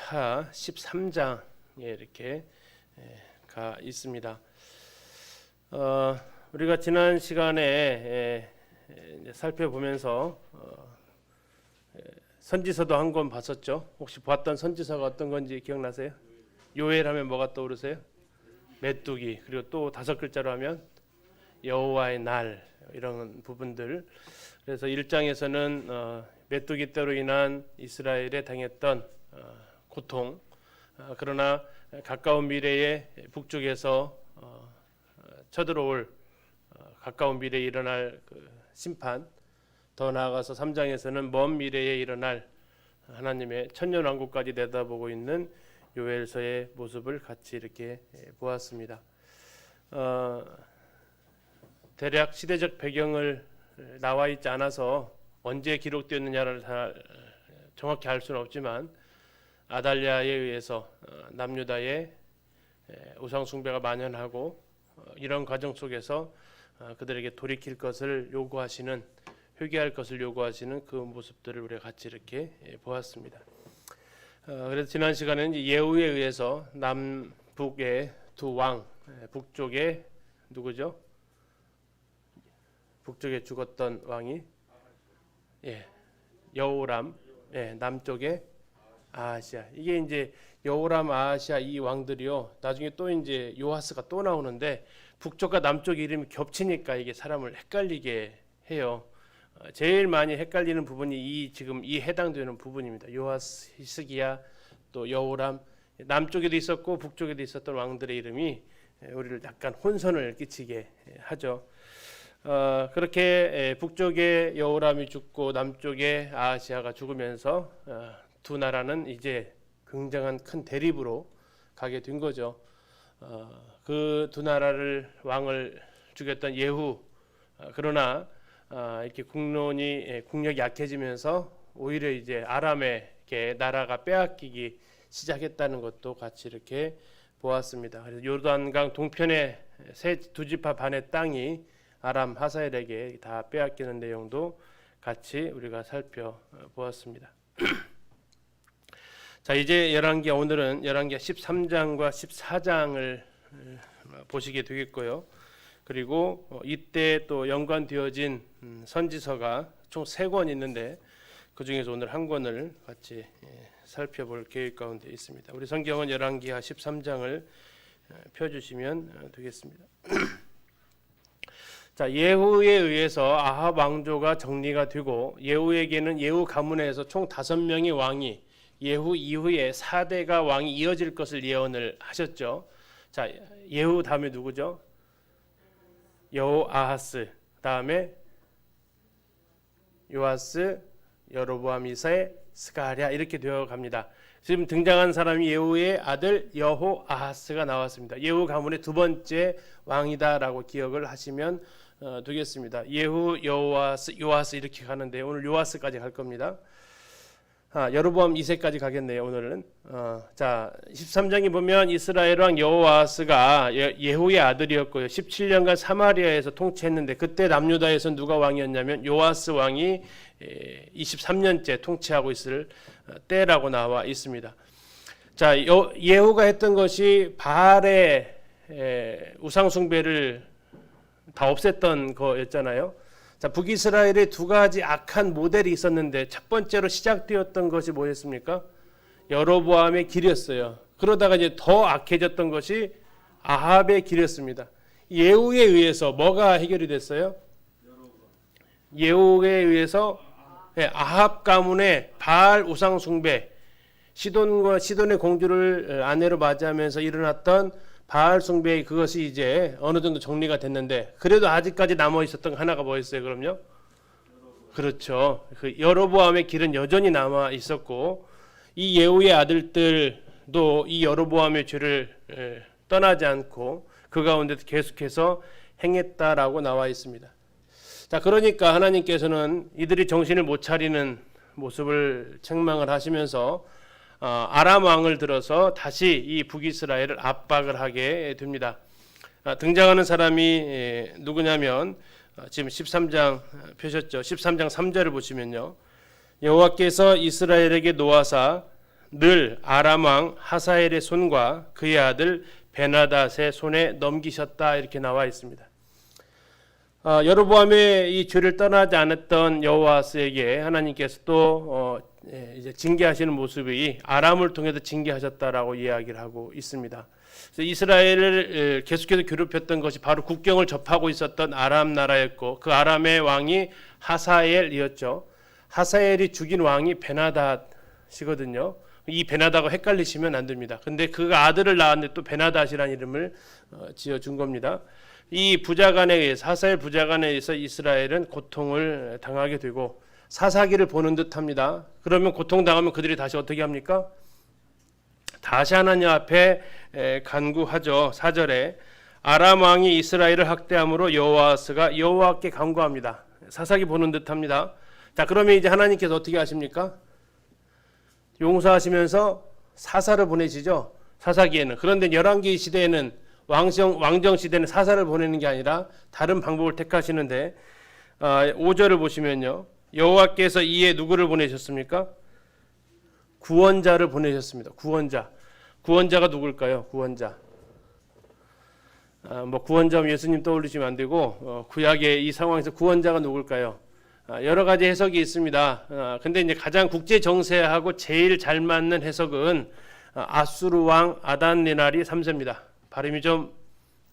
하 13장에 이렇게 가 있습니다. 우리가 지난 시간에 살펴보면서 선지서도 한 권 봤었죠. 혹시 봤던 선지서가 어떤 건지 기억나세요? 요엘 하면 뭐가 떠오르세요? 메뚜기. 그리고 또 5글자로 하면 여호와의 날, 이런 부분들. 그래서 1장에서는 메뚜기 떼로 인한 이스라엘에 당했던 고통, 그러나 가까운 미래에 북쪽에서 쳐들어올 가까운 미래에 일어날 그 심판, 더 나아가서 3장에서는 먼 미래에 일어날 하나님의 천년왕국까지 내다보고 있는 요엘서의 모습을 같이 이렇게 보았습니다. 대략 시대적 배경을 나와 있지 않아서 언제 기록되었느냐를 다 정확히 알 수는 없지만 아달랴에 의해서 남유다의 우상 숭배가 만연하고 이런 과정 속에서 그들에게 돌이킬 것을 요구하시는, 회개할 것을 요구하시는 그 모습들을 우리가 같이 이렇게 보았습니다. 그래서 지난 시간에는 예후에 의해서 남북의 두 왕, 북쪽에 누구죠? 북쪽에 죽었던 왕이 여호람, 남쪽에 아하시아. 이게 이제 여호람, 아하시아 이 왕들이요. 나중에 또 이제 요아스가 또 나오는데 북쪽과 남쪽 이름이 겹치니까 이게 사람을 헷갈리게 해요. 제일 많이 헷갈리는 부분이 지금 이 해당되는 부분입니다. 요아스, 히스기야, 또 여호람, 남쪽에도 있었고 북쪽에도 있었던 왕들의 이름이 우리를 약간 혼선을 끼치게 하죠. 그렇게 북쪽에 여호람이 죽고 남쪽에 아하시아가 죽으면서 두 나라는 이제 굉장한 큰 대립으로 가게 된 거죠. 그 두 나라를 왕을 죽였던 예후, 그러나 이렇게 국력이 약해지면서 오히려 이제 아람에게 나라가 빼앗기기 시작했다는 것도 같이 이렇게 보았습니다. 그래서 요르단강 동편의 두 지파 반의 땅이 아람 하사엘에게 다 빼앗기는 내용도 같이 우리가 살펴보았습니다. 자, 이제 오늘은 열왕기하 13장과 14장을 보시게 되겠고요. 그리고 이때 또 연관되어진 선지서가 총 3권 있는데 그 중에서 오늘 한 권을 같이 살펴볼 계획 가운데 있습니다. 우리 성경은 열왕기하 13장을 펴주시면 되겠습니다. 자, 예후에 의해서 아합 왕조가 정리가 되고 예후에게는 예후 가문에서 총 5명의 왕이 예후 이후에 4대가 왕이 이어질 것을 예언을 하셨죠. 자, 예후 다음에 누구죠? 여호아하스, 다음에 요아스, 여로보암 2세, 스가랴, 이렇게 되어 갑니다. 지금 등장한 사람이 예후의 아들 여호아하스가 나왔습니다. 예후 가문의 두 번째 왕이다라고 기억을 하시면 되겠습니다. 예후, 요아스 이렇게 가는데 오늘 요아스까지 갈 겁니다. 여로보암 2세까지 가겠네요. 오늘은. 자, 13장에 보면 이스라엘 왕 여호아스가 예후의 아들이었고요. 17년간 사마리아에서 통치했는데 그때 남유다에서 누가 왕이었냐면 요아스 왕이 23년째 통치하고 있을 때라고 나와 있습니다. 자, 예후가 했던 것이 바알의 우상 숭배를 다 없앴던 거였잖아요. 자, 북이스라엘에 두 가지 악한 모델이 있었는데 첫 번째로 시작되었던 것이 뭐였습니까? 여로보암의 길이었어요. 그러다가 이제 더 악해졌던 것이 아합의 길이었습니다. 예후에 의해서 뭐가 해결이 됐어요? 예후에 의해서 아합 가문의 바알 우상 숭배, 시돈의 공주를 아내로 맞이하면서 일어났던 바알 숭배, 그것이 이제 어느 정도 정리가 됐는데 그래도 아직까지 남아 있었던 하나가 뭐였어요? 그럼요? 그렇죠. 그 여로보암의 길은 여전히 남아 있었고 이 예후의 아들들도 이 여로보암의 죄를 떠나지 않고 그 가운데 계속해서 행했다라고 나와 있습니다. 자, 그러니까 하나님께서는 이들이 정신을 못 차리는 모습을 책망을 하시면서 아람 왕을 들어서 다시 이 북이스라엘을 압박을 하게 됩니다. 등장하는 사람이 누구냐면 지금 13장 펴셨죠. 13장 3절을 보시면요. 여호와께서 이스라엘에게 노하사 늘 아람 왕 하사엘의 손과 그의 아들 베나닷의 손에 넘기셨다 이렇게 나와 있습니다. 여로보암의 이 죄를 떠나지 않았던 여호와스에게 하나님께서 또 이제 징계하시는 모습이 아람을 통해서 징계하셨다라고 이야기를 하고 있습니다. 그래서 이스라엘을 계속해서 괴롭혔던 것이 바로 국경을 접하고 있었던 아람 나라였고 그 아람의 왕이 하사엘이었죠. 하사엘이 죽인 왕이 베나닷이거든요. 이 베나닷과 헷갈리시면 안 됩니다. 근데 그 아들을 낳았는데 또 베나닷이라는 이름을 지어준 겁니다. 이 부자간에 의해서 하사엘 부자간에 의해서 이스라엘은 고통을 당하게 되고 사사기를 보는 듯합니다. 그러면 고통당하면 그들이 다시 어떻게 합니까? 다시 하나님 앞에 간구하죠. 4절에 아람 왕이 이스라엘을 학대함으로 여호와스가 여호와께 간구합니다. 사사기 보는 듯합니다. 자, 그러면 이제 하나님께서 어떻게 하십니까? 용서하시면서 사사를 보내시죠. 사사기에는. 그런데 열왕기 시대에는 왕정 시대는 사사를 보내는 게 아니라 다른 방법을 택하시는데 5절을 보시면요. 여호와께서 이에 누구를 보내셨습니까? 구원자를 보내셨습니다. 구원자가 누굴까요? 구원자. 구원자면 예수님 떠올리시면 안 되고 구약의 이 상황에서 구원자가 누굴까요? 여러 가지 해석이 있습니다. 근데 이제 가장 국제 정세하고 제일 잘 맞는 해석은 아수르 왕 아단니랄이 3세입니다. 발음이 좀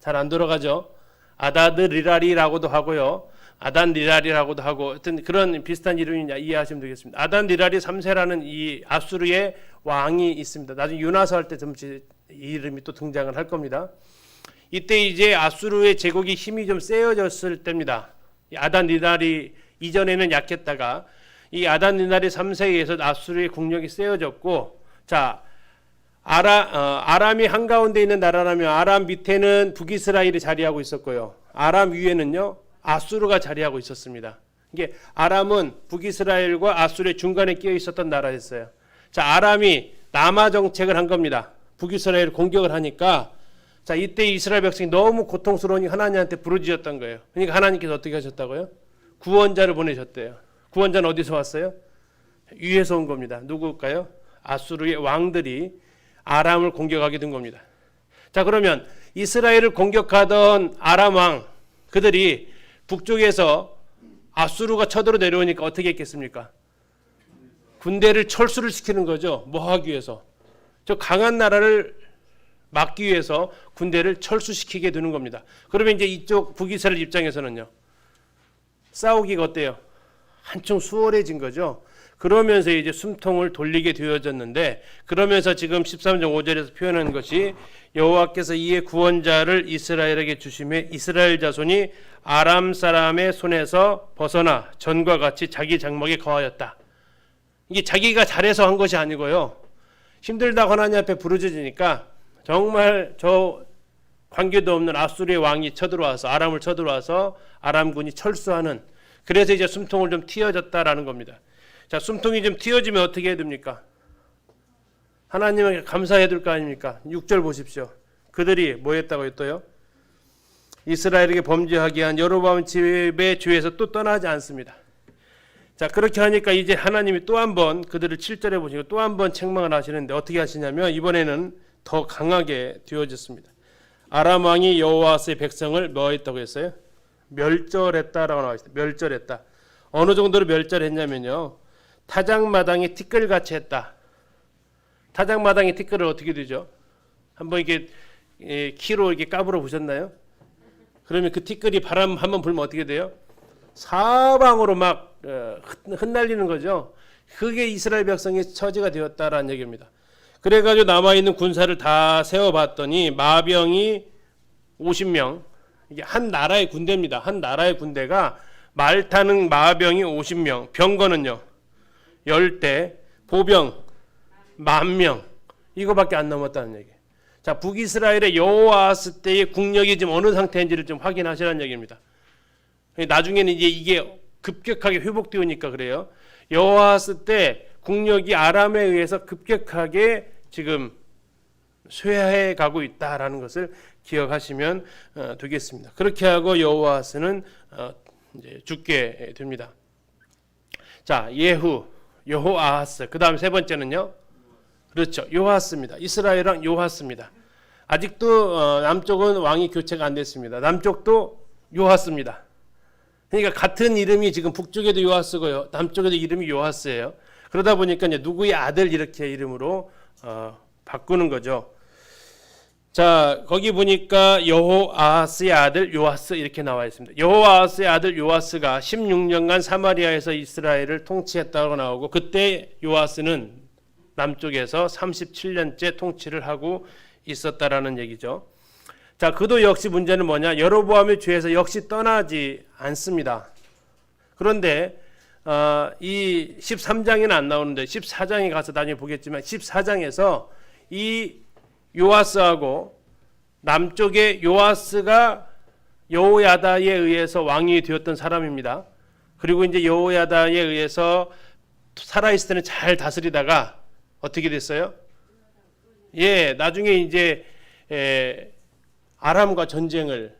잘 안 돌아가죠. 아다드리랄이라고도 하고요. 아단니랄이라고도 하고 하여튼 그런 비슷한 이름이 이해하시면 되겠습니다. 아단니랄이 3세라는 이 아수르의 왕이 있습니다. 나중에 유나서 할 때 이 이름이 또 등장을 할 겁니다. 이때 이제 아수르의 제국이 힘이 좀 세어졌을 때입니다. 아단니랄이 이전에는 약했다가 이 아단니랄이 3세에 의해서 아수르의 국력이 세어졌고, 자 아람이 한가운데 있는 나라라면 아람 밑에는 북이스라엘이 자리하고 있었고요. 아람 위에는요 아수르가 자리하고 있었습니다. 이게 아람은 북이스라엘과 아수르의 중간에 끼어 있었던 나라였어요. 자, 아람이 남하 정책을 한 겁니다. 북이스라엘을 공격을 하니까 자, 이때 이스라엘 백성이 너무 고통스러우니 하나님한테 부르짖었던 거예요. 그러니까 하나님께서 어떻게 하셨다고요? 구원자를 보내셨대요. 구원자는 어디서 왔어요? 위에서 온 겁니다. 누굴까요? 아수르의 왕들이 아람을 공격하게 된 겁니다. 자, 그러면 이스라엘을 공격하던 아람 왕 그들이 북쪽에서 아수르가 쳐들어 내려오니까 어떻게 했겠습니까? 군대를 철수를 시키는 거죠. 뭐 하기 위해서? 저 강한 나라를 막기 위해서 군대를 철수시키게 되는 겁니다. 그러면 이제 이쪽 북이스라엘 입장에서는요. 싸우기가 어때요? 한층 수월해진 거죠. 그러면서 이제 숨통을 돌리게 되어졌는데 그러면서 지금 13장 5절에서 표현한 것이 여호와께서 이에 구원자를 이스라엘에게 주심에 이스라엘 자손이 아람 사람의 손에서 벗어나 전과 같이 자기 장막에 거하였다. 이게 자기가 잘해서 한 것이 아니고요. 힘들다고 하나님 앞에 부르짖으니까 정말 저 관계도 없는 아수르의 왕이 쳐들어와서 아람을 쳐들어와서 아람군이 철수하는 그래서 이제 숨통을 좀 틔어졌다라는 겁니다. 자, 숨통이 좀 틔어지면 어떻게 해야 됩니까? 하나님에게 감사해야 될 거 아닙니까? 6절 보십시오. 그들이 뭐 했다고 했어요? 이스라엘에게 범죄하게 한 여로보암 집의 죄에서 또 떠나지 않습니다. 자, 그렇게 하니까 이제 하나님이 또 한 번 그들을 7절에 보시고 또 한 번 책망을 하시는데 어떻게 하시냐면 이번에는 더 강하게 되어졌습니다. 아람 왕이 여호와스의 백성을 뭐 했다고 했어요? 멸절했다라고 나와 있어요. 멸절했다. 어느 정도로 멸절했냐면요. 타작마당이 티끌같이 했다. 타작마당이 티끌을 어떻게 되죠? 한번 이렇게 키로 이렇게 까불어 보셨나요? 그러면 그 티끌이 바람 한번 불면 어떻게 돼요? 사방으로 막 흩날리는 거죠. 그게 이스라엘 백성의 처지가 되었다라는 얘기입니다. 그래가지고 남아있는 군사를 다 세워봤더니 마병이 50명. 이게 한 나라의 군대입니다. 한 나라의 군대가 말 타는 마병이 50명, 병거는요 10대, 보병 10,000명 이거밖에 안 넘었다는 얘기예요. 자, 북이스라엘의 여호와스 때의 국력이 지금 어느 상태인지를 좀 확인하시라는 얘기입니다. 나중에는 이제 이게 급격하게 회복되니까 그래요. 여호와스 때 국력이 아람에 의해서 급격하게 지금 쇠해 가고 있다라는 것을 기억하시면 되겠습니다. 그렇게 하고 여호와스는 이제 죽게 됩니다. 자, 예후, 여호아하스. 그다음 세 번째는요. 그렇죠. 요아스입니다. 이스라엘 왕 요아스입니다. 아직도 남쪽은 왕이 교체가 안 됐습니다. 남쪽도 요아스입니다. 그러니까 같은 이름이 지금 북쪽에도 요아스고요, 남쪽에도 이름이 요아스예요. 그러다 보니까 이제 누구의 아들 이렇게 이름으로 바꾸는 거죠. 자, 거기 보니까 여호아하스의 아들 요아스 이렇게 나와 있습니다. 여호아하스의 아들 요아스가 16년간 사마리아에서 이스라엘을 통치했다고 나오고, 그때 요아스는 남쪽에서 37년째 통치를 하고 있었다라는 얘기죠. 자, 그도 역시 문제는 뭐냐? 여로보암의 죄에서 역시 떠나지 않습니다. 그런데 이 13장에는 안 나오는데 14장에 가서 나중에 보겠지만, 14장에서 이 요아스하고 남쪽의 요아스가 여호야다에 의해서 왕이 되었던 사람입니다. 그리고 이제 여호야다에 의해서 살아있을 때는 잘 다스리다가 어떻게 됐어요? 예, 나중에 이제 아람과 전쟁을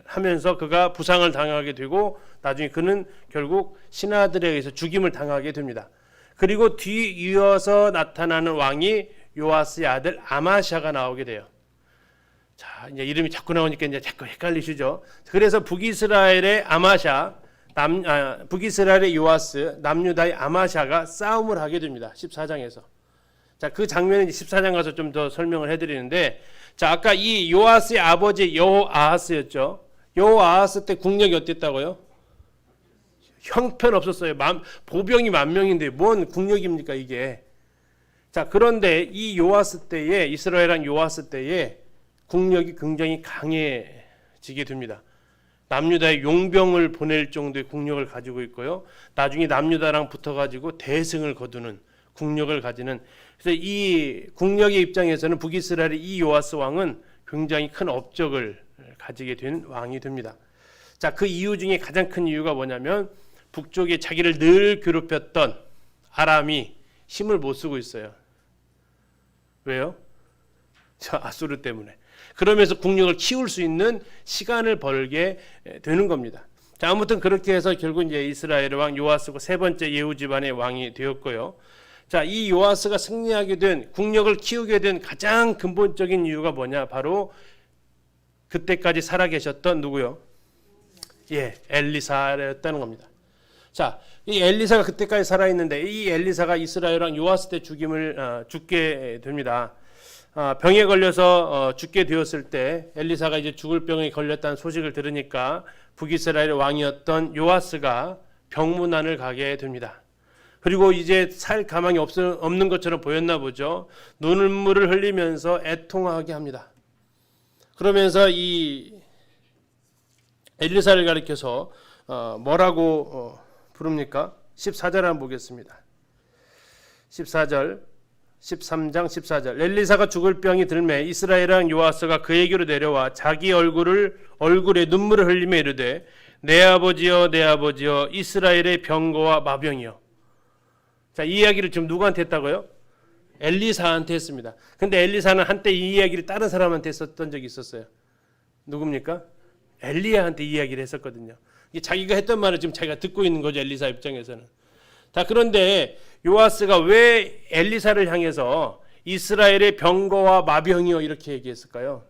하면서 그가 부상을 당하게 되고, 나중에 그는 결국 신하들에 의해서 죽임을 당하게 됩니다. 그리고 뒤이어서 나타나는 왕이 요아스의 아들 아마샤가 나오게 돼요. 자, 이제 이름이 자꾸 나오니까 이제 자꾸 헷갈리시죠? 그래서 북이스라엘의 아마샤, 북이스라엘의 요아스, 남유다의 아마샤가 싸움을 하게 됩니다. 14장에서. 자, 그 장면은 14장 가서 좀 더 설명을 해드리는데, 자, 아까 이 요아스의 아버지 여호아하스였죠. 여호아하스 때 국력이 어땠다고요? 형편없었어요. 보병이 10,000명인데 뭔 국력입니까 이게? 자, 그런데 이 요아스 때에, 이스라엘 왕 요아스 때에 국력이 굉장히 강해지게 됩니다. 남유다에 용병을 보낼 정도의 국력을 가지고 있고요, 나중에 남유다랑 붙어가지고 대승을 거두는 국력을 가지는, 그래서 이 국력의 입장에서는 북이스라엘의 이 요아스 왕은 굉장히 큰 업적을 가지게 된 왕이 됩니다. 자, 그 이유 중에 가장 큰 이유가 뭐냐면, 북쪽에 자기를 늘 괴롭혔던 아람이 힘을 못 쓰고 있어요. 왜요? 저 아수르 때문에. 그러면서 국력을 키울 수 있는 시간을 벌게 되는 겁니다. 자, 아무튼 그렇게 해서 결국 이제 이스라엘의 왕 요아스가 세 번째 예후 집안의 왕이 되었고요. 자, 이 요아스가 승리하게 된, 국력을 키우게 된 가장 근본적인 이유가 뭐냐? 바로 그때까지 살아계셨던 누구요? 예, 엘리사였다는 겁니다. 자, 이 엘리사가 그때까지 살아있는데, 이 엘리사가 이스라엘 왕 요아스 때 죽게 됩니다. 병에 걸려서 죽게 되었을 때, 엘리사가 이제 죽을 병에 걸렸다는 소식을 들으니까 북이스라엘 왕이었던 요아스가 병문안을 가게 됩니다. 그리고 이제 살 가망이 없는 것처럼 보였나 보죠. 눈물을 흘리면서 애통하게 합니다. 그러면서 이 엘리사를 가리켜서 뭐라고 부릅니까? 14절 한번 보겠습니다. 14절, 13장 14절. 엘리사가 죽을 병이 들매 이스라엘 왕 요아스가 그에게로 내려와 자기 얼굴에 눈물을 흘리며 이르되, 내 아버지여 내 아버지여 이스라엘의 병거와 마병이여. 자, 이 이야기를 지금 누구한테 했다고요? 엘리사한테 했습니다. 근데 엘리사는 한때 이 이야기를 다른 사람한테 했었던 적이 있었어요. 누굽니까? 엘리야한테 이 이야기를 했었거든요. 자기가 했던 말을 지금 자기가 듣고 있는 거죠, 엘리사 입장에서는. 자, 그런데 요아스가 왜 엘리사를 향해서 이스라엘의 병거와 마병이요 이렇게 얘기했을까요?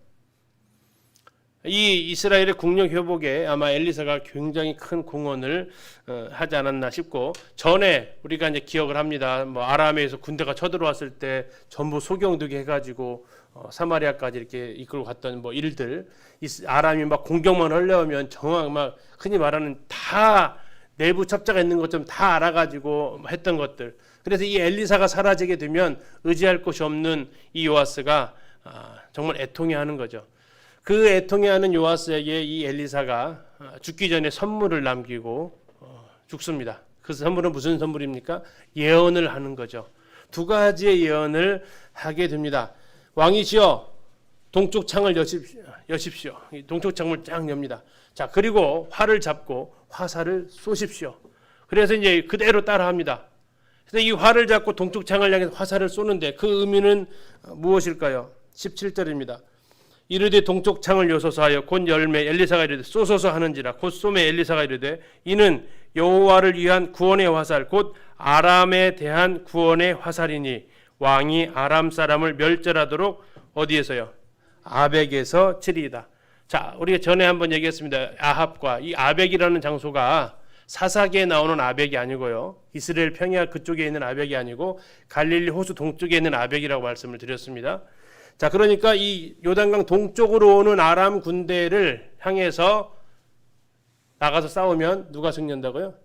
이 이스라엘의 국력 회복에 아마 엘리사가 굉장히 큰 공헌을 하지 않았나 싶고, 전에 우리가 이제 기억을 합니다. 뭐 아람에서 군대가 쳐들어왔을 때 전부 소경되게 해가지고 사마리아까지 이렇게 이끌고 갔던 뭐 일들, 아람이 막 공격만 하려면 정확 막 흔히 말하는 다 내부 첩자가 있는 것처럼 다 알아가지고 했던 것들. 그래서 이 엘리사가 사라지게 되면 의지할 곳이 없는 이 요아스가 정말 애통해하는 거죠. 그 애통해하는 요아스에게 이 엘리사가 죽기 전에 선물을 남기고 죽습니다. 그 선물은 무슨 선물입니까? 예언을 하는 거죠. 두 가지의 예언을 하게 됩니다. 왕이시여, 동쪽 창을 여십시오. 동쪽 창을 쫙 엽니다. 자, 그리고 활을 잡고 화살을 쏘십시오. 그래서 이제 그대로 따라합니다. 그래서 이 활을 잡고 동쪽 창을 향해서 화살을 쏘는데 그 의미는 무엇일까요? 17절입니다. 이르되 동쪽 창을 여소서 하여 곧 열매 엘리사가 이르되 쏘소서 하는지라 곧 쏘매 엘리사가 이르되 이는 여호와를 위한 구원의 화살 곧 아람에 대한 구원의 화살이니 왕이 아람 사람을 멸절하도록 어디에서요? 아벡에서 치리이다. 자, 우리가 전에 한번 얘기했습니다. 아합과 이 아벡이라는 장소가 사사기에 나오는 아벡이 아니고요. 이스라엘 평야 그쪽에 있는 아벡이 아니고 갈릴리 호수 동쪽에 있는 아벡이라고 말씀을 드렸습니다. 자, 그러니까 이 요단강 동쪽으로 오는 아람 군대를 향해서 나가서 싸우면 누가 승리한다고요?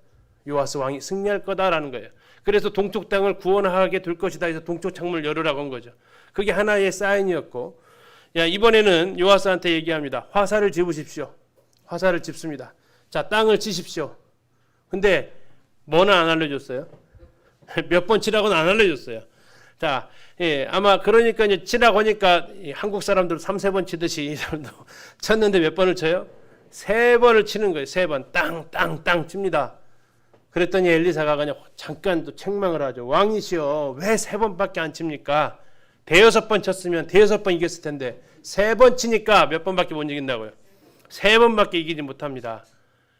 요아스 왕이 승리할 거다라는 거예요. 그래서 동쪽 땅을 구원하게 될 것이다 해서 동쪽 창문을 열으라고 한 거죠. 그게 하나의 사인이었고, 야, 이번에는 요아스한테 얘기합니다. 화살을 집으십시오. 화살을 집습니다. 자, 땅을 치십시오. 근데 뭐는 안 알려줬어요? 몇 번 치라고는 안 알려줬어요. 자, 예, 아마 그러니까 이제 치라고 하니까 한국 사람들 3, 4번 치듯이 이 사람도 쳤는데 몇 번을 쳐요? 3번을 치는 거예요. 3번 땅, 땅, 땅 칩니다. 그랬더니 엘리사가 그냥 잠깐 또 책망을 하죠. 왕이시여, 왜 3번밖에 안 칩니까? 대여섯 번 쳤으면 대여섯 번 이겼을 텐데 3번 치니까 몇 번밖에 못 이긴다고요? 3번밖에 이기지 못합니다.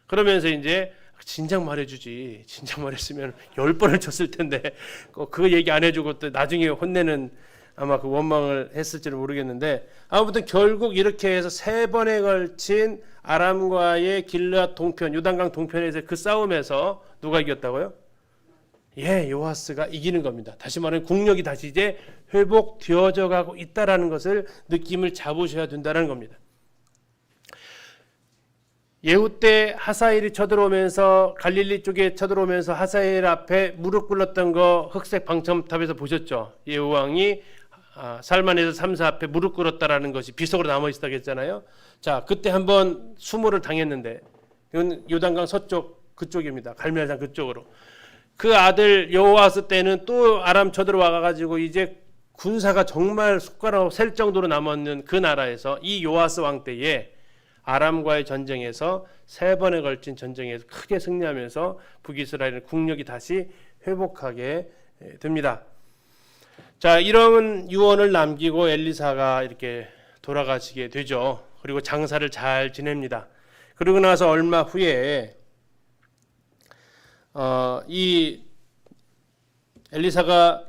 그러면서 이제 진작 말해주지. 진작 말했으면 10번을 쳤을 텐데 그거 얘기 안 해주고 또 나중에 혼내는 아마 그 원망을 했을지는 모르겠는데, 아무튼 결국 이렇게 해서 3번에 걸친 아람과의 길르앗 동편, 요단강 동편에서 그 싸움에서 누가 이겼다고요? 예, 요아스가 이기는 겁니다. 다시 말하면 국력이 다시 이제 회복되어져 가고 있다라는 것을 느낌을 잡으셔야 된다는 겁니다. 예후 때 하사엘이 쳐들어오면서 갈릴리 쪽에 쳐들어오면서 하사엘 앞에 무릎 꿇었던 거 흑색 방첨탑에서 보셨죠? 예후 왕이 살만에서 3사 앞에 무릎 꿇었다라는 것이 비석으로 남아 있었다고 했잖아요. 자, 그때 한번 수모를 당했는데 이건 요단강 서쪽 그쪽입니다. 갈멜산 그쪽으로. 그 아들 여호아스 때는 또 아람 쳐들어와 가지고 이제 군사가 정말 숟가락으로 셀 정도로 남았는 그 나라에서 이 요아스 왕 때에 아람과의 전쟁에서 3번에 걸친 전쟁에서 크게 승리하면서 북이스라엘의 국력이 다시 회복하게 됩니다. 자, 이런 유언을 남기고 엘리사가 이렇게 돌아가시게 되죠. 그리고 장사를 잘 지냅니다. 그러고 나서 얼마 후에 이 엘리사가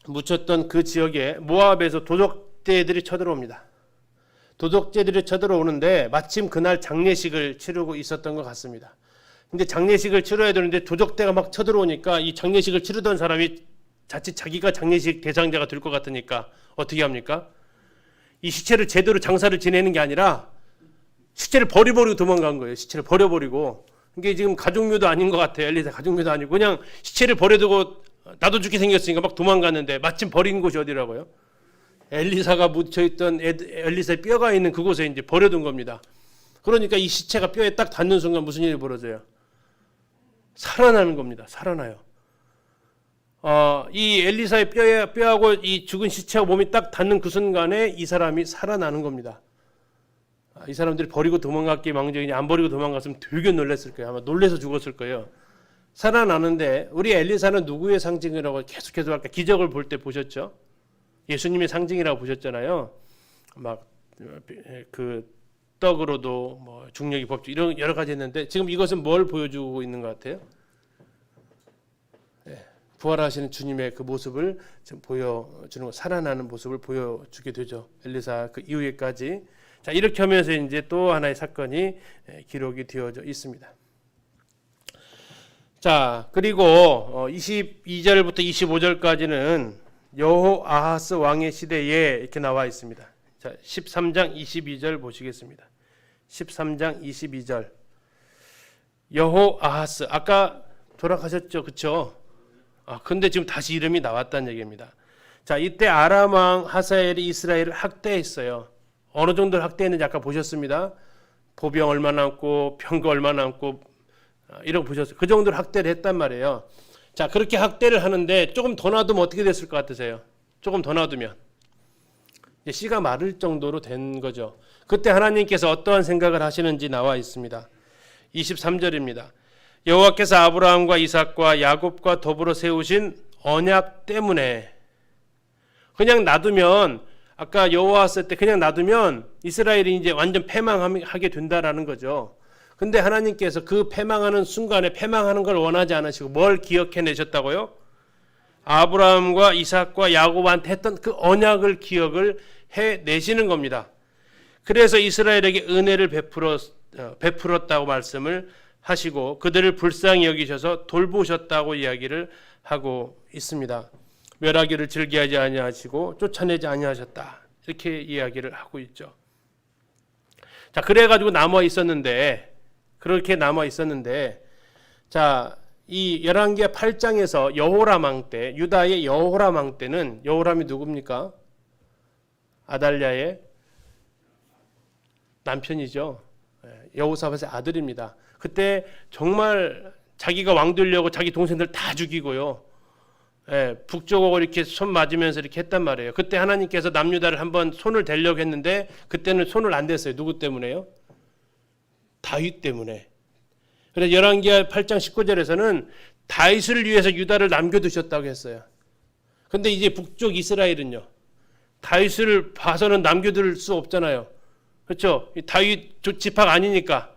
묻혔던 그 지역에 모압에서 도적대들이 쳐들어옵니다. 도적대들이 쳐들어오는데 마침 그날 장례식을 치르고 있었던 것 같습니다. 근데 장례식을 치러야 되는데 도적대가 막 쳐들어오니까 이 장례식을 치르던 사람이 자칫 자기가 장례식 대상자가 될 것 같으니까 어떻게 합니까? 이 시체를 제대로 장사를 지내는 게 아니라 시체를 버려버리고 도망간 거예요. 시체를 버려버리고. 이게 지금 가족묘도 아닌 것 같아요. 엘리사 가족묘도 아니고 그냥 시체를 버려두고 나도 죽게 생겼으니까 막 도망갔는데 마침 버린 곳이 어디라고요? 엘리사가 묻혀있던 엘리사의 뼈가 있는 그곳에 이제 버려둔 겁니다. 그러니까 이 시체가 뼈에 딱 닿는 순간 무슨 일이 벌어져요? 살아나는 겁니다. 살아나요. 이 엘리사의 뼈하고 이 죽은 시체하고 몸이 딱 닿는 그 순간에 이 사람이 살아나는 겁니다. 이 사람들이 버리고 도망갔기 망정이니 안 버리고 도망갔으면 되게 놀랐을 거예요. 아마 놀래서 죽었을 거예요. 살아나는데 우리 엘리사는 누구의 상징이라고 계속해서 아까 기적을 볼 때 보셨죠? 예수님의 상징이라고 보셨잖아요. 막 그 떡으로도 뭐 중력이 법칙 이런 여러 가지 했는데 지금 이것은 뭘 보여주고 있는 것 같아요? 부활하시는 주님의 그 모습을 지금 보여주는 거, 살아나는 모습을 보여주게 되죠. 엘리사 그 이후에까지. 자, 이렇게 하면서 이제 또 하나의 사건이 기록이 되어져 있습니다. 자, 그리고 22절부터 25절까지는 여호아하스 왕의 시대에 이렇게 나와 있습니다. 자, 13장 22절 보시겠습니다. 13장 22절. 여호아하스 아까 돌아가셨죠, 그렇죠? 근데 지금 다시 이름이 나왔다는 얘기입니다. 자, 이때 아람 왕 하사엘이 이스라엘을 학대했어요. 어느 정도 학대했는지 아까 보셨습니다. 보병 얼마 남고 병거 얼마 남고 이런 거 보셨어요. 그 정도로 학대를 했단 말이에요. 자, 그렇게 학대를 하는데 조금 더 놔두면 어떻게 됐을 것 같으세요? 조금 더 놔두면 이제 씨가 마를 정도로 된 거죠. 그때 하나님께서 어떠한 생각을 하시는지 나와 있습니다. 23절입니다. 여호와께서 아브라함과 이삭과 야곱과 더불어 세우신 언약 때문에 그냥 놔두면 아까 여호와스 때 그냥 놔두면 이스라엘이 이제 완전 패망하게 된다라는 거죠. 근데 하나님께서 그 패망하는 순간에 패망하는 걸 원하지 않으시고 뭘 기억해 내셨다고요? 아브라함과 이삭과 야곱한테 했던 그 언약을 기억을 해내시는 겁니다. 그래서 이스라엘에게 은혜를 베풀었다고 말씀을 하시고 그들을 불쌍히 여기셔서 돌보셨다고 이야기를 하고 있습니다. 멸하기를 즐기하지 아니하시고 쫓아내지 아니하셨다. 이렇게 이야기를 하고 있죠. 자, 그래가지고 그렇게 남아 있었는데, 자, 이 열왕기하 8장에서 여호람 왕 때, 유다의 여호람 왕 때는, 여호람이 누굽니까? 아달랴의 남편이죠. 여호사밧의 아들입니다. 그때 정말 자기가 왕 되려고 자기 동생들 다 죽이고요. 북쪽하고 이렇게 손 맞으면서 이렇게 했단 말이에요. 그때 하나님께서 남유다를 한번 손을 대려고 했는데 그때는 손을 안 댔어요. 누구 때문에요? 다윗 때문에. 그래서 열왕기하 8장 19절에서는 다윗을 위해서 유다를 남겨두셨다고 했어요. 근데 이제 북쪽 이스라엘은요, 다윗을 봐서는 남겨둘 수 없잖아요. 그렇죠? 다윗 집합 아니니까.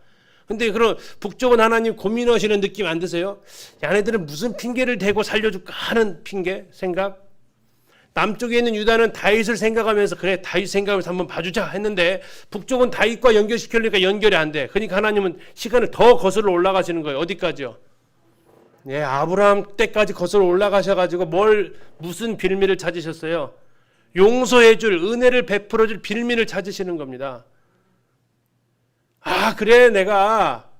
근데 그런 북쪽은 하나님 고민하시는 느낌 안 드세요? 얘네들은 무슨 핑계를 대고 살려줄까 하는 핑계 생각? 남쪽에 있는 유다는 다윗을 생각하면서 그래 다윗 생각하면서 한번 봐주자 했는데 북쪽은 다윗과 연결시키려니까 연결이 안 돼. 그러니까 하나님은 시간을 더 거슬러 올라가시는 거예요. 어디까지요? 예, 아브라함 때까지 거슬러 올라가셔가지고 무슨 빌미를 찾으셨어요? 용서해줄 은혜를 베풀어줄 빌미를 찾으시는 겁니다. 아, 그래 내가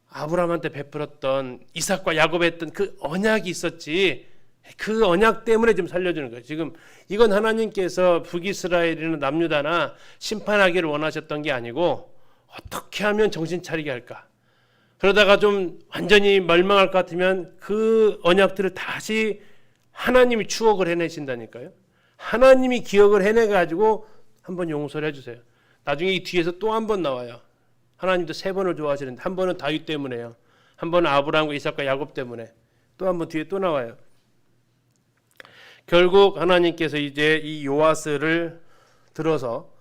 아브라함한테 베풀었던 이삭과 야곱에 했던 그 언약이 있었지. 그 언약 때문에 지금 살려주는 거예요. 지금 이건 하나님께서 북이스라엘이나 남유다나 심판하기를 원하셨던 게 아니고 어떻게 하면 정신 차리게 할까. 그러다가 좀 완전히 멸망할 것 같으면 그 언약들을 다시 하나님이 추억을 해내신다니까요. 하나님이 기억을 해내가지고 한번 용서를 해주세요. 나중에 이 뒤에서 또 한 번 나와요. 하나님도 3번을 좋아하시는데 한 번은 다윗 때문에요. 한 번은 아브라함과 이삭과 야곱 때문에. 또 한 번 뒤에 또 나와요. 결국 하나님께서 이제 이 요아스를 들어서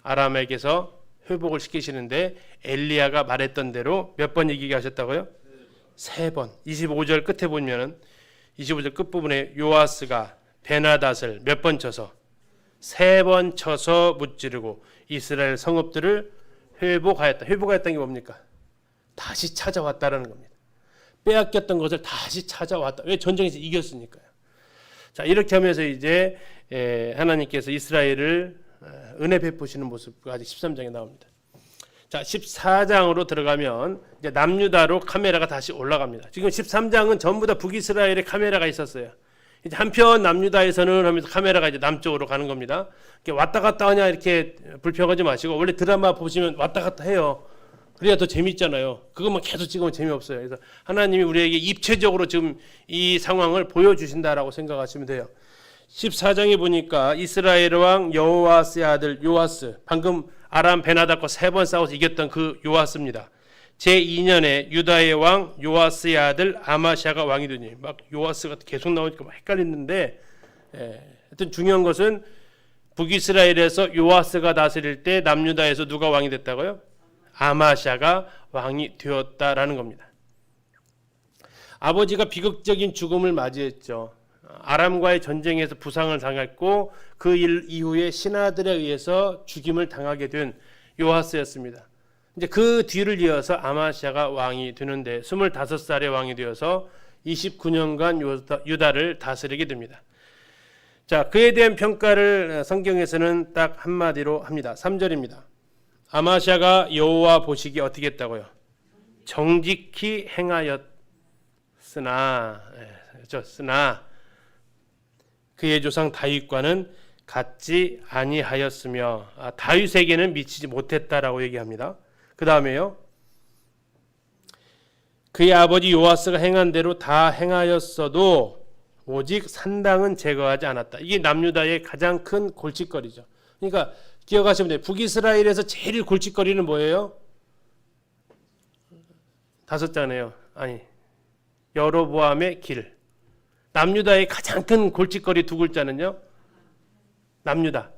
아람에게서 회복을 시키시는데 엘리야가 말했던 대로 몇 번 얘기하게 하셨다고요? 3번. 25절 끝에 보면은 25절 끝부분에 요아스가 베나닷을 몇 번 쳐서 3번 쳐서 무찌르고 이스라엘 성읍들을 회복하였다. 회복하였다는 게 뭡니까? 다시 찾아왔다라는 겁니다. 빼앗겼던 것을 다시 찾아왔다. 왜? 전쟁에서 이겼으니까요. 자, 이렇게 하면서 이제 하나님께서 이스라엘을 은혜 베푸시는 모습이 아직 13장에 나옵니다. 자, 14장으로 들어가면 이제 남유다로 카메라가 다시 올라갑니다. 지금 13장은 전부 다 북이스라엘에 카메라가 있었어요. 이제 한편 남유다에서는 하면서 카메라가 이제 남쪽으로 가는 겁니다. 이렇게 왔다 갔다 하냐 이렇게 불평하지 마시고 원래 드라마 보시면 왔다 갔다 해요. 그래야 더 재밌잖아요. 그것만 계속 찍으면 재미없어요. 그래서 하나님이 우리에게 입체적으로 지금 이 상황을 보여주신다라고 생각하시면 돼요. 14장에 보니까 이스라엘 왕 여호아스의 아들 요아스, 방금 아람 베나닷과 3번 싸워서 이겼던 그 요아스입니다. 제2년에 유다의 왕 요아스의 아들 아마샤가 왕이 되니, 막 요아스가 계속 나오니까 막 헷갈리는데, 하여튼 중요한 것은 북이스라엘에서 요아스가 다스릴 때 남유다에서 누가 왕이 됐다고요? 아마샤가 왕이 되었다라는 겁니다. 아버지가 비극적인 죽음을 맞이했죠. 아람과의 전쟁에서 부상을 당했고 그 일 이후에 신하들에 의해서 죽임을 당하게 된 요아스였습니다. 이제 그 뒤를 이어서 아마샤가 왕이 되는데 25살의 왕이 되어서 29년간 유다를 다스리게 됩니다. 자, 그에 대한 평가를 성경에서는 딱 한마디로 합니다. 3절입니다. 아마샤가 여호와 보시기에 어떻게 했다고요? 정직히 행하였으나 그의 조상 다윗과는 같지 아니하였으며, 다윗에게는 미치지 못했다라고 얘기합니다. 그 다음에요, 그의 아버지 요아스가 행한 대로 다 행하였어도 오직 산당은 제거하지 않았다. 이게 남유다의 가장 큰 골칫거리죠. 그러니까 기억하시면 돼요. 북이스라엘에서 제일 골칫거리는 뭐예요? 5자네요. 아니, 여로보암의 길. 남유다의 가장 큰 골칫거리 2글자는요. 남유다.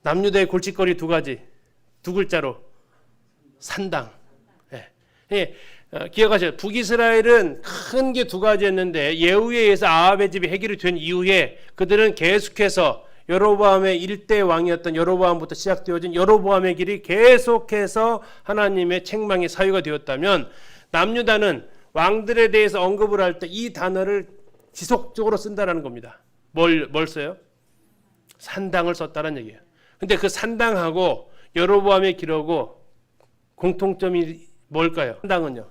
남유다의 골칫거리 2가지. 2글자로 산당. 기억하셔요. 북이스라엘은 큰 게 두 가지였는데 예후에 의해서 아합의 집이 해결이 된 이후에 그들은 계속해서 여로보암의 일대 왕이었던 여로보암부터 시작되어진 여로보암의 길이 계속해서 하나님의 책망의 사유가 되었다면, 남유다는 왕들에 대해서 언급을 할 때 이 단어를 지속적으로 쓴다는 겁니다. 뭘 써요? 산당을 썼다는 얘기예요. 근데 그 산당하고 여로보암의 길하고 공통점이 뭘까요? 산당은요,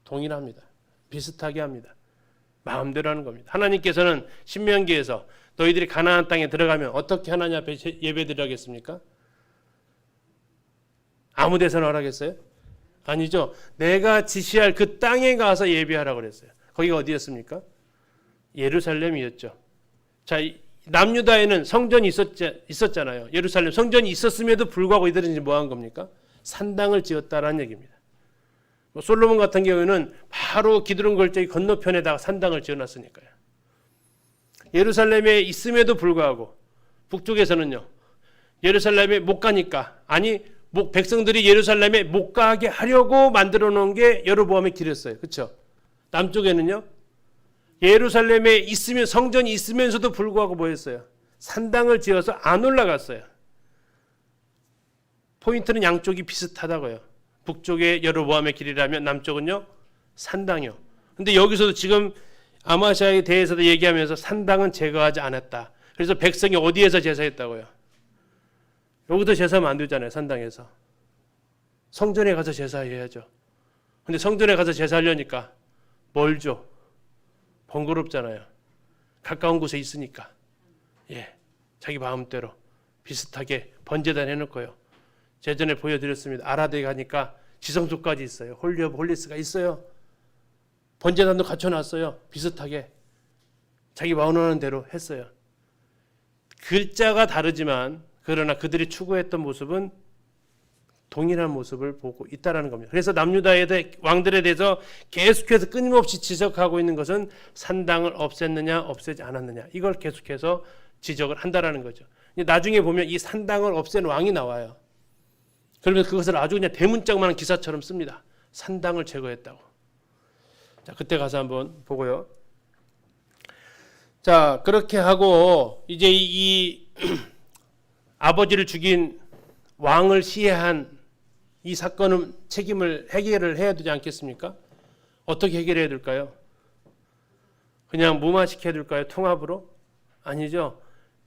동일합니다. 비슷하게 합니다. 마음대로 하는 겁니다. 하나님께서는 신명기에서 너희들이 가나안 땅에 들어가면 어떻게 하나님 앞에 예배드리겠습니까? 아무 데서나 하라겠어요? 아니죠. 내가 지시할 그 땅에 가서 예배하라고 그랬어요. 거기가 어디였습니까? 예루살렘이었죠. 자, 남유다에는 성전이 있었잖아요. 예루살렘 성전이 있었음에도 불구하고 이들은 이제 뭐 한 겁니까? 산당을 지었다라는 얘기입니다. 솔로몬 같은 경우에는 바로 기드론 골짜기 건너편에다가 산당을 지어놨으니까요. 예루살렘에 있음에도 불구하고 북쪽에서는요, 예루살렘에 못 가니까, 아니 백성들이 예루살렘에 못 가게 하려고 만들어 놓은 게 여로보암의 길이었어요. 그렇죠? 남쪽에는요, 예루살렘에 있으면, 성전이 있으면서도 불구하고 뭐 했어요? 산당을 지어서 안 올라갔어요. 포인트는 양쪽이 비슷하다고요. 북쪽에 여로보암의 길이라면 남쪽은요, 산당이요. 근데 여기서도 지금 아마시아에 대해서도 얘기하면서 산당은 제거하지 않았다. 그래서 백성이 어디에서 제사했다고요? 여기도 제사하면 안 되잖아요. 산당에서. 성전에 가서 제사해야죠. 근데 성전에 가서 제사하려니까 멀죠. 번거롭잖아요. 가까운 곳에 있으니까. 자기 마음대로 비슷하게 번제단 해놓고요. 제전에 보여드렸습니다. 아라드에 가니까 지성소까지 있어요. 홀리 오브 홀리스가 있어요. 번제단도 갖춰놨어요. 비슷하게 자기 마음하는 대로 했어요. 글자가 다르지만 그러나 그들이 추구했던 모습은 동일한 모습을 보고 있다는 겁니다. 그래서 남유다의 왕들에 대해서 계속해서 끊임없이 지적하고 있는 것은 산당을 없앴느냐 없애지 않았느냐, 이걸 계속해서 지적을 한다는 거죠. 나중에 보면 이 산당을 없앤 왕이 나와요. 그러면 그것을 아주 그냥 대문짝만한 기사처럼 씁니다. 산당을 제거했다고. 자, 그때 가서 한번 보고요. 자, 그렇게 하고 이제 이 아버지를 죽인 왕을 시해한 이 사건은 책임을 해결을 해야 되지 않겠습니까? 어떻게 해결해야 될까요? 그냥 무마시켜야 될까요? 통합으로? 아니죠.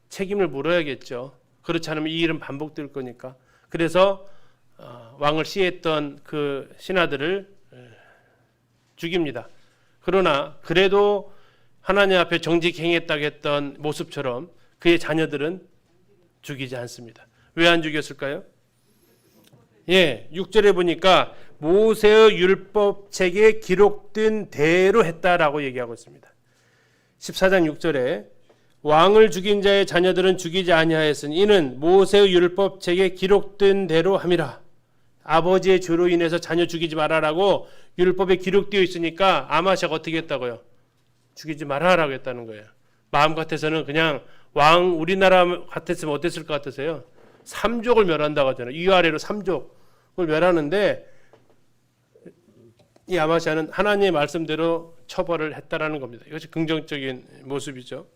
책임을 물어야겠죠. 그렇지 않으면 이 일은 반복될 거니까. 그래서 왕을 시했던 그 신하들을 죽입니다. 그러나 그래도 하나님 앞에 정직 행했다고 했던 모습처럼 그의 자녀들은 죽이지 않습니다. 왜 안 죽였을까요? 6절에 보니까 모세의 율법책에 기록된 대로 했다라고 얘기하고 있습니다. 14장 6절에 왕을 죽인 자의 자녀들은 죽이지 아니하였으니 이는 모세의 율법책에 기록된 대로 함이라. 아버지의 죄로 인해서 자녀 죽이지 말아라고 율법에 기록되어 있으니까 아마시아가 어떻게 했다고요? 죽이지 말아라고 했다는 거예요. 마음 같아서는 그냥 왕 우리나라 같았으면 어땠을 것 같으세요? 3족을 멸한다고 하잖아요. 위아래로 3족을 멸하는데 이 아마시아는 하나님의 말씀대로 처벌을 했다라는 겁니다. 이것이 긍정적인 모습이죠.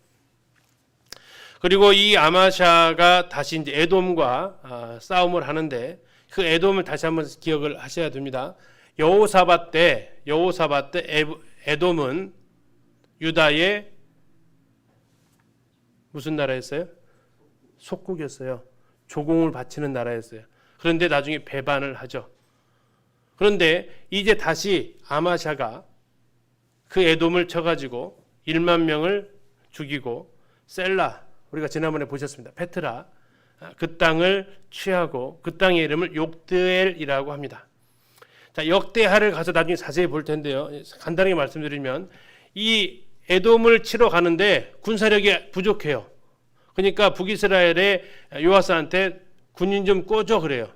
그리고 이 아마시아가 다시 이제 에돔과 싸움을 하는데 그 에돔을 다시 한번 기억을 하셔야 됩니다. 여호사밧 때 에돔은 유다의 무슨 나라였어요? 속국이었어요. 조공을 바치는 나라였어요. 그런데 나중에 배반을 하죠. 그런데 이제 다시 아마샤가 그 에돔을 쳐가지고 1만 명을 죽이고 셀라, 우리가 지난번에 보셨습니다. 페트라, 그 땅을 취하고 그 땅의 이름을 욕드엘이라고 합니다. 자, 역대하를 가서 나중에 자세히 볼 텐데요. 간단하게 말씀드리면 이 에돔을 치러 가는데 군사력이 부족해요. 그러니까 북이스라엘의 요아스한테 군인 좀 꿔줘 그래요.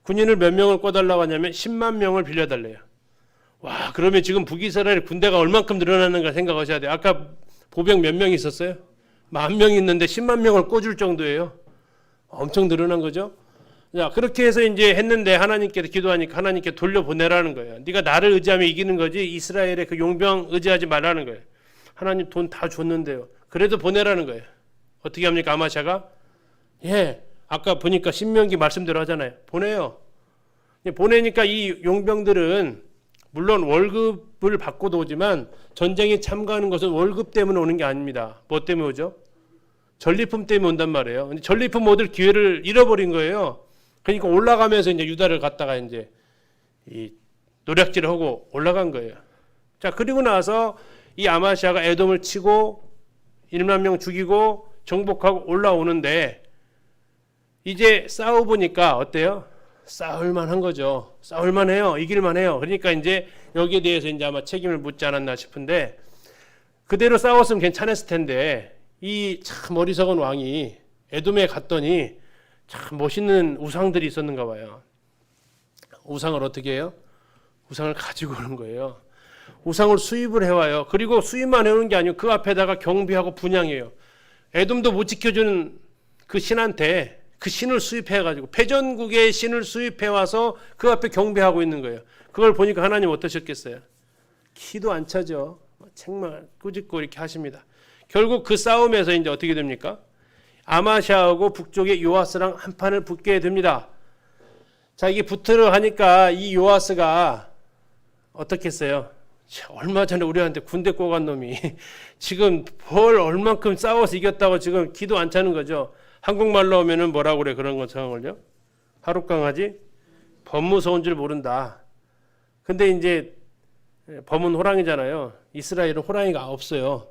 군인을 몇 명을 꿔달라고 하냐면 10만 명을 빌려달래요. 와, 그러면 지금 북이스라엘 군대가 얼만큼 늘어나는가 생각하셔야 돼요. 아까 보병 몇 명 있었어요? 10,000명 있는데 10만 명을 꿔줄 정도예요. 엄청 늘어난 거죠. 자, 그렇게 해서 이제 했는데 하나님께서 기도하니까 하나님께 돌려보내라는 거예요. 네가 나를 의지하면 이기는 거지 이스라엘의 그 용병 의지하지 말라는 거예요. 하나님 돈 다 줬는데요. 그래도 보내라는 거예요. 어떻게 합니까 아마샤가? 예, 아까 보니까 신명기 말씀대로 하잖아요. 보내요. 보내니까 이 용병들은 물론 월급을 받고도 오지만 전쟁에 참가하는 것은 월급 때문에 오는 게 아닙니다. 뭐 때문에 오죠? 전리품 때문에 온단 말이에요. 근데 전리품 얻을 기회를 잃어버린 거예요. 그러니까 올라가면서 이제 유다를 갖다가 이제 이 노략질을 하고 올라간 거예요. 자, 그리고 나서 이 아마시아가 에돔을 치고 1만 명 죽이고 정복하고 올라오는데 이제 싸워보니까 어때요? 싸울만 한 거죠. 싸울만 해요. 이길만 해요. 그러니까 이제 여기에 대해서 이제 아마 책임을 묻지 않았나 싶은데 그대로 싸웠으면 괜찮았을 텐데 이 참 어리석은 왕이 에돔에 갔더니 참 멋있는 우상들이 있었는가 봐요. 우상을 어떻게 해요? 우상을 가지고 오는 거예요. 우상을 수입을 해와요. 그리고 수입만 해오는 게 아니고 그 앞에다가 경비하고 분양해요. 에돔도 못 지켜주는 그 신한테 그 신을 수입해가지고 패전국의 신을 수입해와서 그 앞에 경배하고 있는 거예요. 그걸 보니까 하나님 어떠셨겠어요? 키도 안 차죠. 정말 꾸짖고 이렇게 하십니다. 결국 그 싸움에서 이제 어떻게 됩니까? 아마샤하고 북쪽의 요아스랑 한판을 붙게 됩니다. 자, 이게 붙으려 하니까 이 요아스가 어떻게 했어요? 얼마 전에 우리한테 군대 꼬간 놈이 지금 뭘 얼만큼 싸워서 이겼다고 지금 기도 안 차는 거죠. 한국말로 하면은 뭐라고 그래 그런 건 상황을요? 하룻강아지? 범 무서운 줄 모른다. 근데 이제 범은 호랑이잖아요. 이스라엘은 호랑이가 없어요.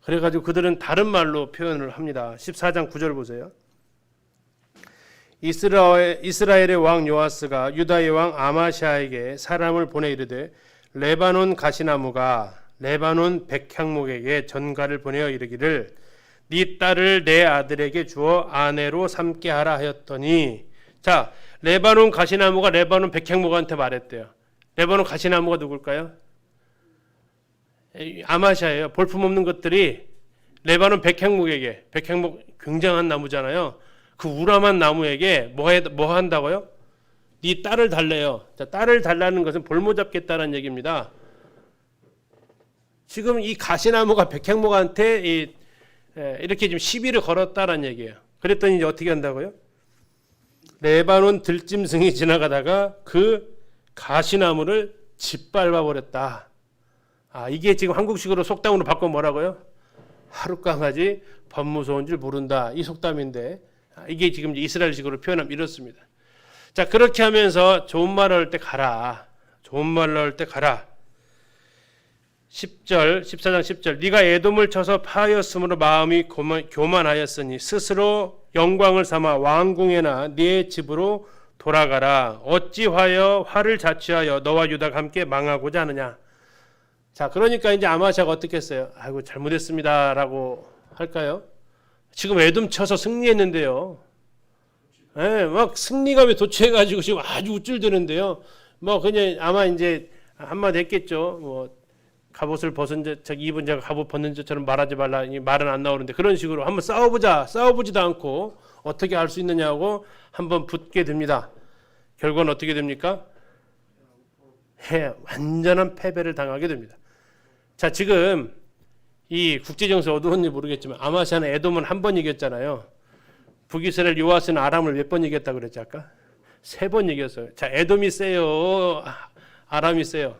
그래가지고 그들은 다른 말로 표현을 합니다. 14장 9절 보세요. 이스라엘의 왕 요아스가 유다의 왕 아마샤에게 사람을 보내 이르되 레바논 가시나무가 레바논 백향목에게 전가를 보내어 이르기를 네 딸을 내 아들에게 주어 아내로 삼게 하라 하였더니 자 레바논 가시나무가 레바논 백향목한테 말했대요. 레바논 가시나무가 누굴까요? 아마샤예요. 볼품없는 것들이 레바논 백향목에게 백향목 굉장한 나무잖아요. 그 우람한 나무에게 뭐 한다고요? 네 딸을 달래요. 자, 딸을 달라는 것은 볼모 잡겠다는 얘기입니다. 지금 이 가시나무가 백향목한테 이렇게 지금 시비를 걸었다는 얘기예요. 그랬더니 이제 어떻게 한다고요? 레바논 들짐승이 지나가다가 그 가시나무를 짓밟아 버렸다. 아, 이게 지금 한국식으로 속담으로 바꿔 뭐라고요? 하룻강아지 범 무서운 줄 모른다. 이 속담인데 이게 지금 이스라엘식으로 표현하면 이렇습니다. 자, 그렇게 하면서 좋은 말을 할 때 가라. 좋은 말을 할 때 가라. 10절, 14장 10절. 네가 에돔을 쳐서 파하였으므로 마음이 교만하였으니 스스로 영광을 삼아 왕궁에나 네 집으로 돌아가라. 어찌하여 화를 자취하여 너와 유다가 함께 망하고자 하느냐. 자, 그러니까 이제 아마샤가 어떻게 했어요? 아이고 잘못했습니다라고 할까요? 지금 에돔 쳐서 승리했는데요. 예, 막 승리감에 도취해가지고 지금 아주 우쭐대는데요. 뭐 그냥 아마 이제 한마디 했겠죠. 뭐 갑옷을 벗은 자 입은 자가 갑옷 벗는 자처럼 말하지 말라. 이 말은 안 나오는데 그런 식으로 한번 싸워보자. 싸워보지도 않고 어떻게 할 수 있느냐고 한번 붙게 됩니다. 결과는 어떻게 됩니까? 완전한 패배를 당하게 됩니다. 자, 지금 이 국제정세 어두웠는지 모르겠지만 아마샤는 에돔은 한 번 이겼잖아요. 북이스라엘 요아스는 아람을 몇 번 이겼다 그랬지 아까? 3번 이겼어요. 자, 에돔이 세요. 아람이 세요.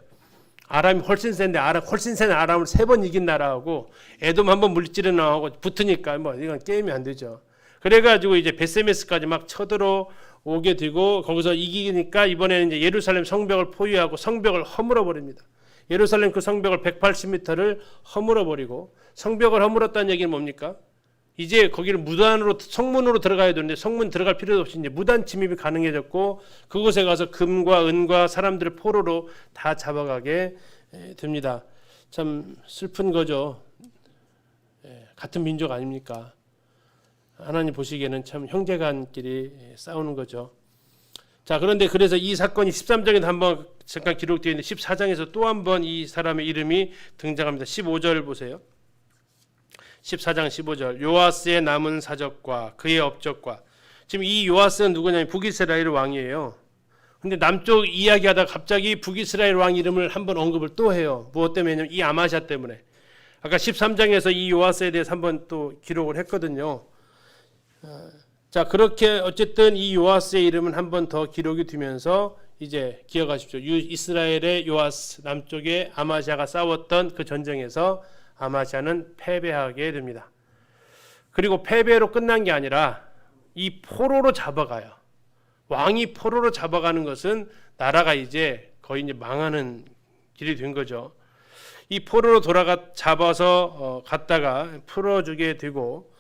아람이 훨씬 센데 훨씬 센 아람을 3번 이긴 나라하고 에돔 한 번 물질을 나오고 붙으니까 뭐 이건 게임이 안 되죠. 그래가지고 이제 베세메스까지 막 쳐들어 오게 되고 거기서 이기니까 이번에는 이제 예루살렘 성벽을 포위하고 성벽을 허물어 버립니다. 예루살렘 그 성벽을 180m를 허물어 버리고 성벽을 허물었다는 얘기는 뭡니까? 이제 거기를 무단으로 성문으로 들어가야 되는데 성문 들어갈 필요도 없이 이제 무단 침입이 가능해졌고 그곳에 가서 금과 은과 사람들을 포로로 다 잡아가게 됩니다. 참 슬픈 거죠. 같은 민족 아닙니까? 하나님 보시기에는 참 형제간끼리 싸우는 거죠. 자, 그런데 그래서 이 사건이 13장에도 한번 잠깐 기록되어 있는데 14장에서 또 한 번 이 사람의 이름이 등장합니다. 15절 보세요. 14장 15절. 요아스의 남은 사적과 그의 업적과 지금 이 요아스는 누구냐면 북이스라엘 왕이에요. 근데 남쪽 이야기하다가 갑자기 북이스라엘 왕 이름을 한번 언급을 또 해요. 무엇 때문에냐면 이 아마샤 때문에. 아까 13장에서 이 요아스에 대해서 한번 또 기록을 했거든요. 자, 그렇게 어쨌든 이 요아스의 이름은 한 번 더 기록이 되면서 이제 기억하십시오. 이스라엘의 요아스, 남쪽에 아마샤가 싸웠던 그 전쟁에서 아마샤는 패배하게 됩니다. 그리고 패배로 끝난 게 아니라 이 포로로 잡아가요. 왕이 포로로 잡아가는 것은 나라가 이제 거의 이제 망하는 길이 된 거죠. 이 포로로 잡아서 갔다가 풀어주게 되고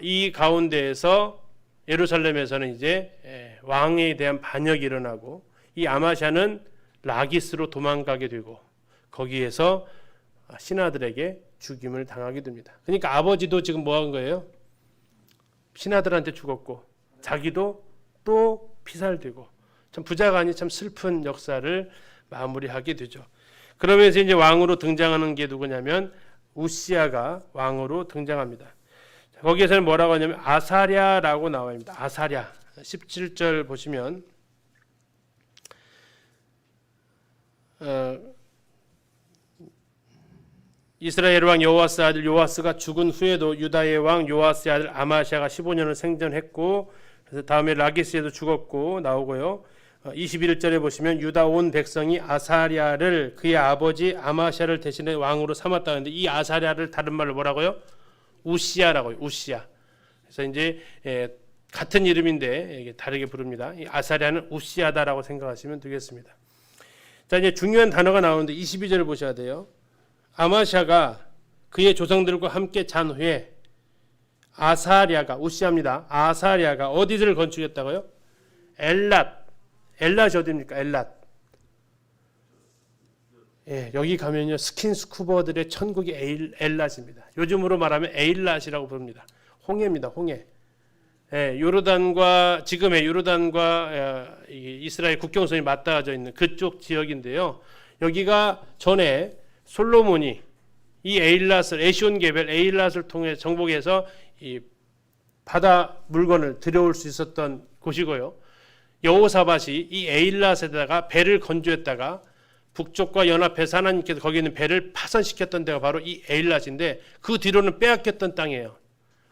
이 가운데에서 예루살렘에서는 이제 왕에 대한 반역이 일어나고 이 아마샤는 라기스로 도망가게 되고 거기에서 신하들에게 죽임을 당하게 됩니다. 그러니까 아버지도 지금 뭐 한 거예요? 신하들한테 죽었고 자기도 또 피살되고 참 부자간이 참 슬픈 역사를 마무리하게 되죠. 그러면서 이제 왕으로 등장하는 게 누구냐면 우시야가 왕으로 등장합니다. 거기에서는 뭐라고 하냐면 아사랴라고 나와있습니다. 아사랴 17절 보시면 이스라엘 왕 여호아스 아들 요아스가 죽은 후에도 유다의 왕 요아스의 아들 아마시아가 15년을 생존했고 그래서 다음에 라기스에도 죽었고 나오고요. 21절에 보시면 유다 온 백성이 아사랴를 그의 아버지 아마시아를 대신해 왕으로 삼았다는데 이 아사랴를 다른 말로 뭐라고요? 우시야라고요. 우시야. 그래서 이제 같은 이름인데 다르게 부릅니다. 이 아사랴는 우시야다라고 생각하시면 되겠습니다. 자, 이제 중요한 단어가 나오는데 22절을 보셔야 돼요. 아마샤가 그의 조상들과 함께 잔 후에 아사랴가 우시야입니다. 아사랴가 어디를 건축했다고요? 엘랏이 어디입니까? 엘랏. 예, 여기 가면요 스킨스쿠버들의 천국이 엘랏입니다. 요즘으로 말하면 에일랏이라고 부릅니다. 홍해입니다. 홍해. 예, 지금의 요르단과 이스라엘 국경선이 맞닿아져 있는 그쪽 지역인데요. 여기가 전에 솔로몬이 이 에일랏을 에시온게벨 에일랏을 통해 정복해서 이 바다 물건을 들여올 수 있었던 곳이고요. 여호사밧이 이 에일랏에다가 배를 건조했다가 북쪽과 연합해서 하나님께서 거기 있는 배를 파손시켰던 데가 바로 이 에일랏인데 그 뒤로는 빼앗겼던 땅이에요.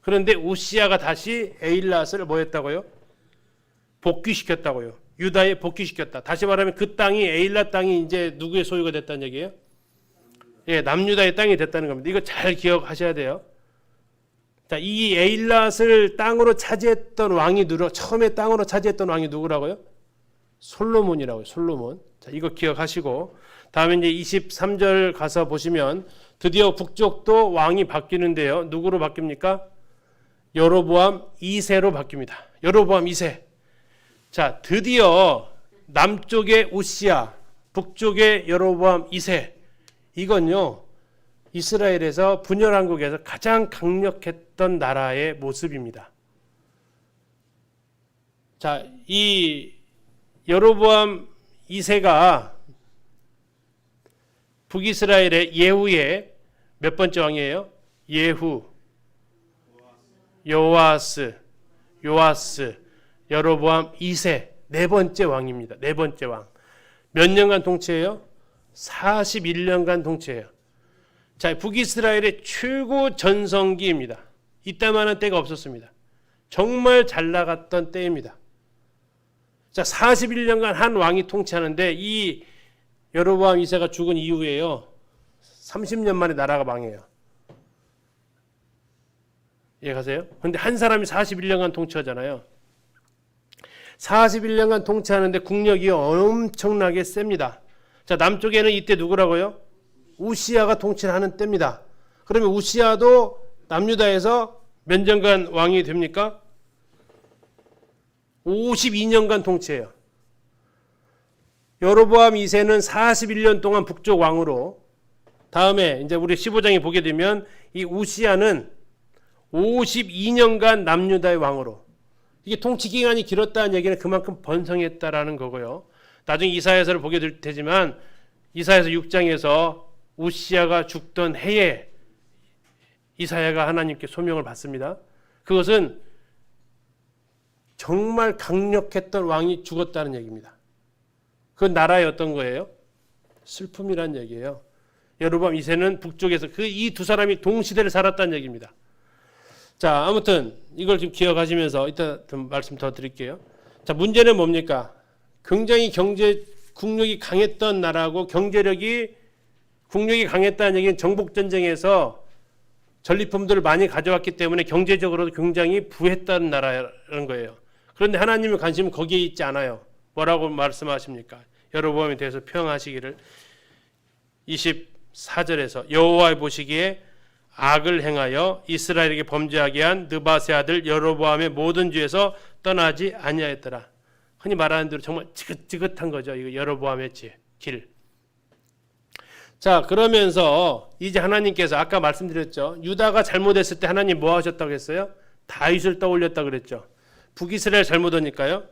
그런데 우시야가 다시 에일랏을 뭐 했다고요? 복귀시켰다고요. 유다에 복귀시켰다. 다시 말하면 그 땅이 에일랏 땅이 이제 누구의 소유가 됐다는 얘기예요? 예, 남유다의 땅이 됐다는 겁니다. 이거 잘 기억하셔야 돼요. 자, 이 에일랏을 땅으로 차지했던 왕이 처음에 땅으로 차지했던 왕이 누구라고요? 솔로몬이라고요. 솔로몬. 자, 이거 기억하시고 다음에 이제 23절 가서 보시면 드디어 북쪽도 왕이 바뀌는데요. 누구로 바뀝니까? 여로보암 2세로 바뀝니다. 여로보암 2세. 자, 드디어 남쪽의 우시야, 북쪽의 여로보암 2세. 이건요. 이스라엘에서 분열왕국에서 가장 강력했던 나라의 모습입니다. 자, 이 여로보암 2세가 북이스라엘의 예후의 몇 번째 왕이에요? 예후, 요아스, 여로보암 2세 네 번째 왕입니다. 네 번째 왕. 몇 년간 통치해요? 41년간 통치해요. 자, 북이스라엘의 최고 전성기입니다. 이때만한 때가 없었습니다. 정말 잘 나갔던 때입니다. 자, 41년간 한 왕이 통치하는데 이 여로보암 2세가 죽은 이후에요. 30년 만에 나라가 망해요. 이해가세요? 그런데 한 사람이 41년간 통치하잖아요. 41년간 통치하는데 국력이 엄청나게 셉니다. 자, 남쪽에는 이때 누구라고요? 우시야가 통치를 하는 때입니다. 그러면 우시야도 남유다에서 몇 년간 왕이 됩니까? 52년간 통치해요. 여로보암 2세는 41년 동안 북쪽 왕으로, 다음에 이제 우리 15장에 보게 되면 이 우시야는 52년간 남유다의 왕으로. 이게 통치 기간이 길었다는 얘기는 그만큼 번성했다라는 거고요. 나중에 이사야서를 보게 될 테지만 이사야서 6장에서 우시야가 죽던 해에 이사야가 하나님께 소명을 받습니다. 그것은 정말 강력했던 왕이 죽었다는 얘기입니다. 그 나라의 어떤 거예요? 슬픔이란 얘기예요. 여로보암 2세는 북쪽에서 그 이 두 사람이 동시대를 살았다는 얘기입니다. 자, 아무튼 이걸 좀 기억하시면서 이따 좀 말씀 더 드릴게요. 자, 문제는 뭡니까? 굉장히 국력이 강했던 나라고 국력이 강했다는 얘기는 정복전쟁에서 전리품들을 많이 가져왔기 때문에 경제적으로도 굉장히 부했다는 나라라는 거예요. 그런데 하나님의 관심은 거기에 있지 않아요. 뭐라고 말씀하십니까? 여로보암에 대해서 평하시기를 24절에서 여호와 보시기에 악을 행하여 이스라엘에게 범죄하게 한 느바세 아들 여로보암의 모든 죄에서 떠나지 아니하였더라. 흔히 말하는 대로 정말 지긋지긋한 거죠. 이거 여로보암의 길. 자, 그러면서 이제 하나님께서 아까 말씀드렸죠. 유다가 잘못했을 때 하나님 뭐 하셨다고 했어요? 다윗을 떠올렸다고 그랬죠. 북이스라엘 잘못하니까요.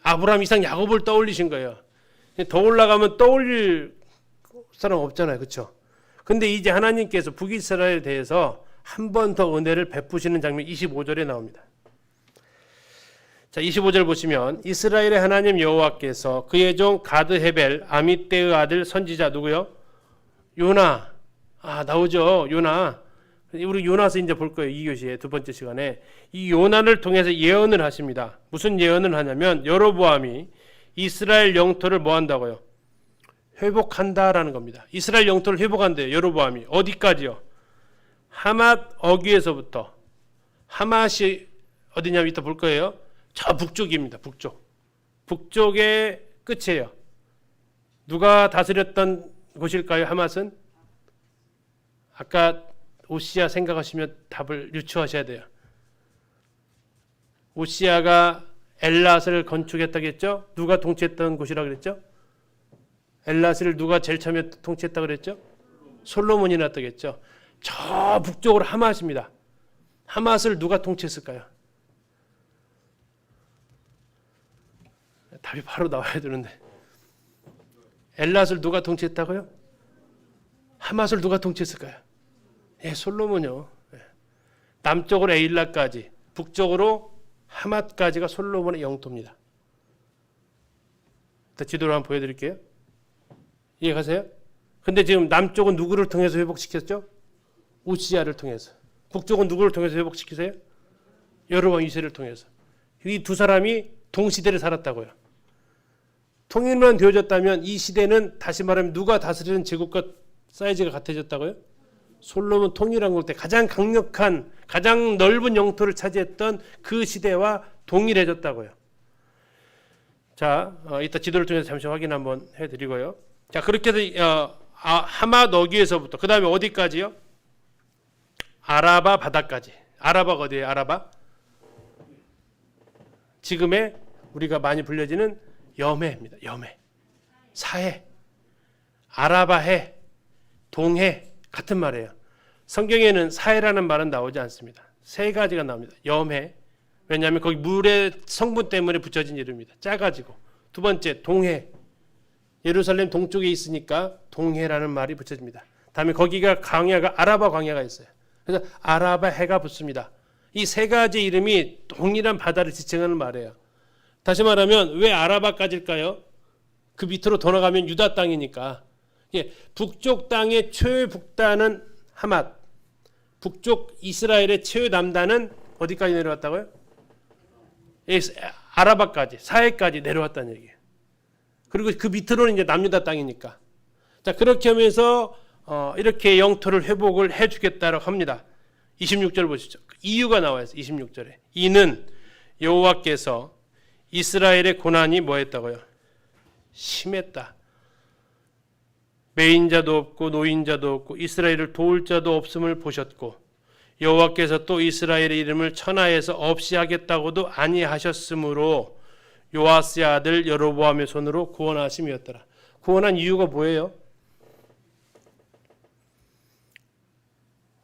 아브라함, 이삭, 야곱을 떠올리신 거예요. 더 올라가면 떠올릴 사람 없잖아요. 그렇죠? 근데 이제 하나님께서 북이스라엘에 대해서 한 번 더 은혜를 베푸시는 장면 25절에 나옵니다. 자, 25절 보시면 이스라엘의 하나님 여호와께서 그의 종 가드 헤벨 아미떼의 아들 선지자 누구요? 요나. 나오죠. 요나. 우리 요나서 이제 볼 거예요. 2교시에 두 번째 시간에 이 요나를 통해서 예언을 하십니다. 무슨 예언을 하냐면 여로보암이 이스라엘 영토를 뭐 한다고요? 회복한다라는 겁니다. 이스라엘 영토를 회복한대요. 여로보암이 어디까지요? 하맛 어귀에서부터. 하맛이 어디냐면 이따 볼 거예요. 저 북쪽입니다. 북쪽의 끝이에요. 누가 다스렸던 곳일까요? 하맛은? 아까 오시아 생각하시면 답을 유추하셔야 돼요. 오시아가 엘랏을 건축했다고 했죠? 누가 통치했던 곳이라고 그랬죠? 엘랏을 누가 제일 처음에 통치했다고 그랬죠? 솔로몬이 났다고 했죠? 저 북쪽으로 하맛입니다. 하맛을 누가 통치했을까요? 답이 바로 나와야 되는데. 엘랏을 누가 통치했다고요? 하맛을 누가 통치했을까요? 솔로몬이요. 남쪽으로 에일라까지, 북쪽으로 하맛까지가 솔로몬의 영토입니다. 지도를 한번 보여드릴게요. 이해가세요? 근데 지금 남쪽은 누구를 통해서 회복시켰죠? 우시아를 통해서. 북쪽은 누구를 통해서 회복시키세요? 여로보암 2세를 통해서. 이 두 사람이 동시대를 살았다고요. 통일만 되어졌다면 이 시대는 다시 말하면 누가 다스리는 제국과 사이즈가 같아졌다고요? 솔로몬 통일한 때 가장 강력한, 가장 넓은 영토를 차지했던 그 시대와 동일해졌다고요. 자, 이따 지도를 통해서 잠시 확인 한번 해드리고요. 자, 그렇게 해서 하맛 어귀에서부터 그 다음에 어디까지요? 아라바 바다까지. 아라바가 어디예요? 아라바? 지금의 우리가 많이 불려지는 여매입니다. 여매. 사해. 아라바해. 동해. 같은 말이에요. 성경에는 사해라는 말은 나오지 않습니다. 세 가지가 나옵니다. 염해. 왜냐하면 거기 물의 성분 때문에 붙여진 이름입니다. 짜가지고. 두 번째 동해. 예루살렘 동쪽에 있으니까 동해라는 말이 붙여집니다. 다음에 거기가 광야가 아라바 광야가 있어요. 그래서 아라바 해가 붙습니다. 이 세 가지 이름이 동일한 바다를 지칭하는 말이에요. 다시 말하면 왜 아라바까지일까요? 그 밑으로 더 나가면 유다 땅이니까. 북쪽 땅의 최북단은 하맛, 북쪽 이스라엘의 최남단은 어디까지 내려왔다고요? 아라바까지, 사해까지 내려왔다는 얘기예요. 그리고 그 밑으로는 이제 남유다 땅이니까. 자, 그렇게 하면서 이렇게 영토를 회복을 해주겠다고 합니다. 26절 보시죠. 이유가 나와 있어요. 26절에. 이는 여호와께서 이스라엘의 고난이 뭐했다고요? 심했다. 매인자도 없고 노인자도 없고 이스라엘을 도울 자도 없음을 보셨고 여호와께서 또 이스라엘의 이름을 천하에서 없이 하겠다고도 아니하셨으므로 요아스의 아들 여로보암의 손으로 구원하심이었더라. 구원한 이유가 뭐예요?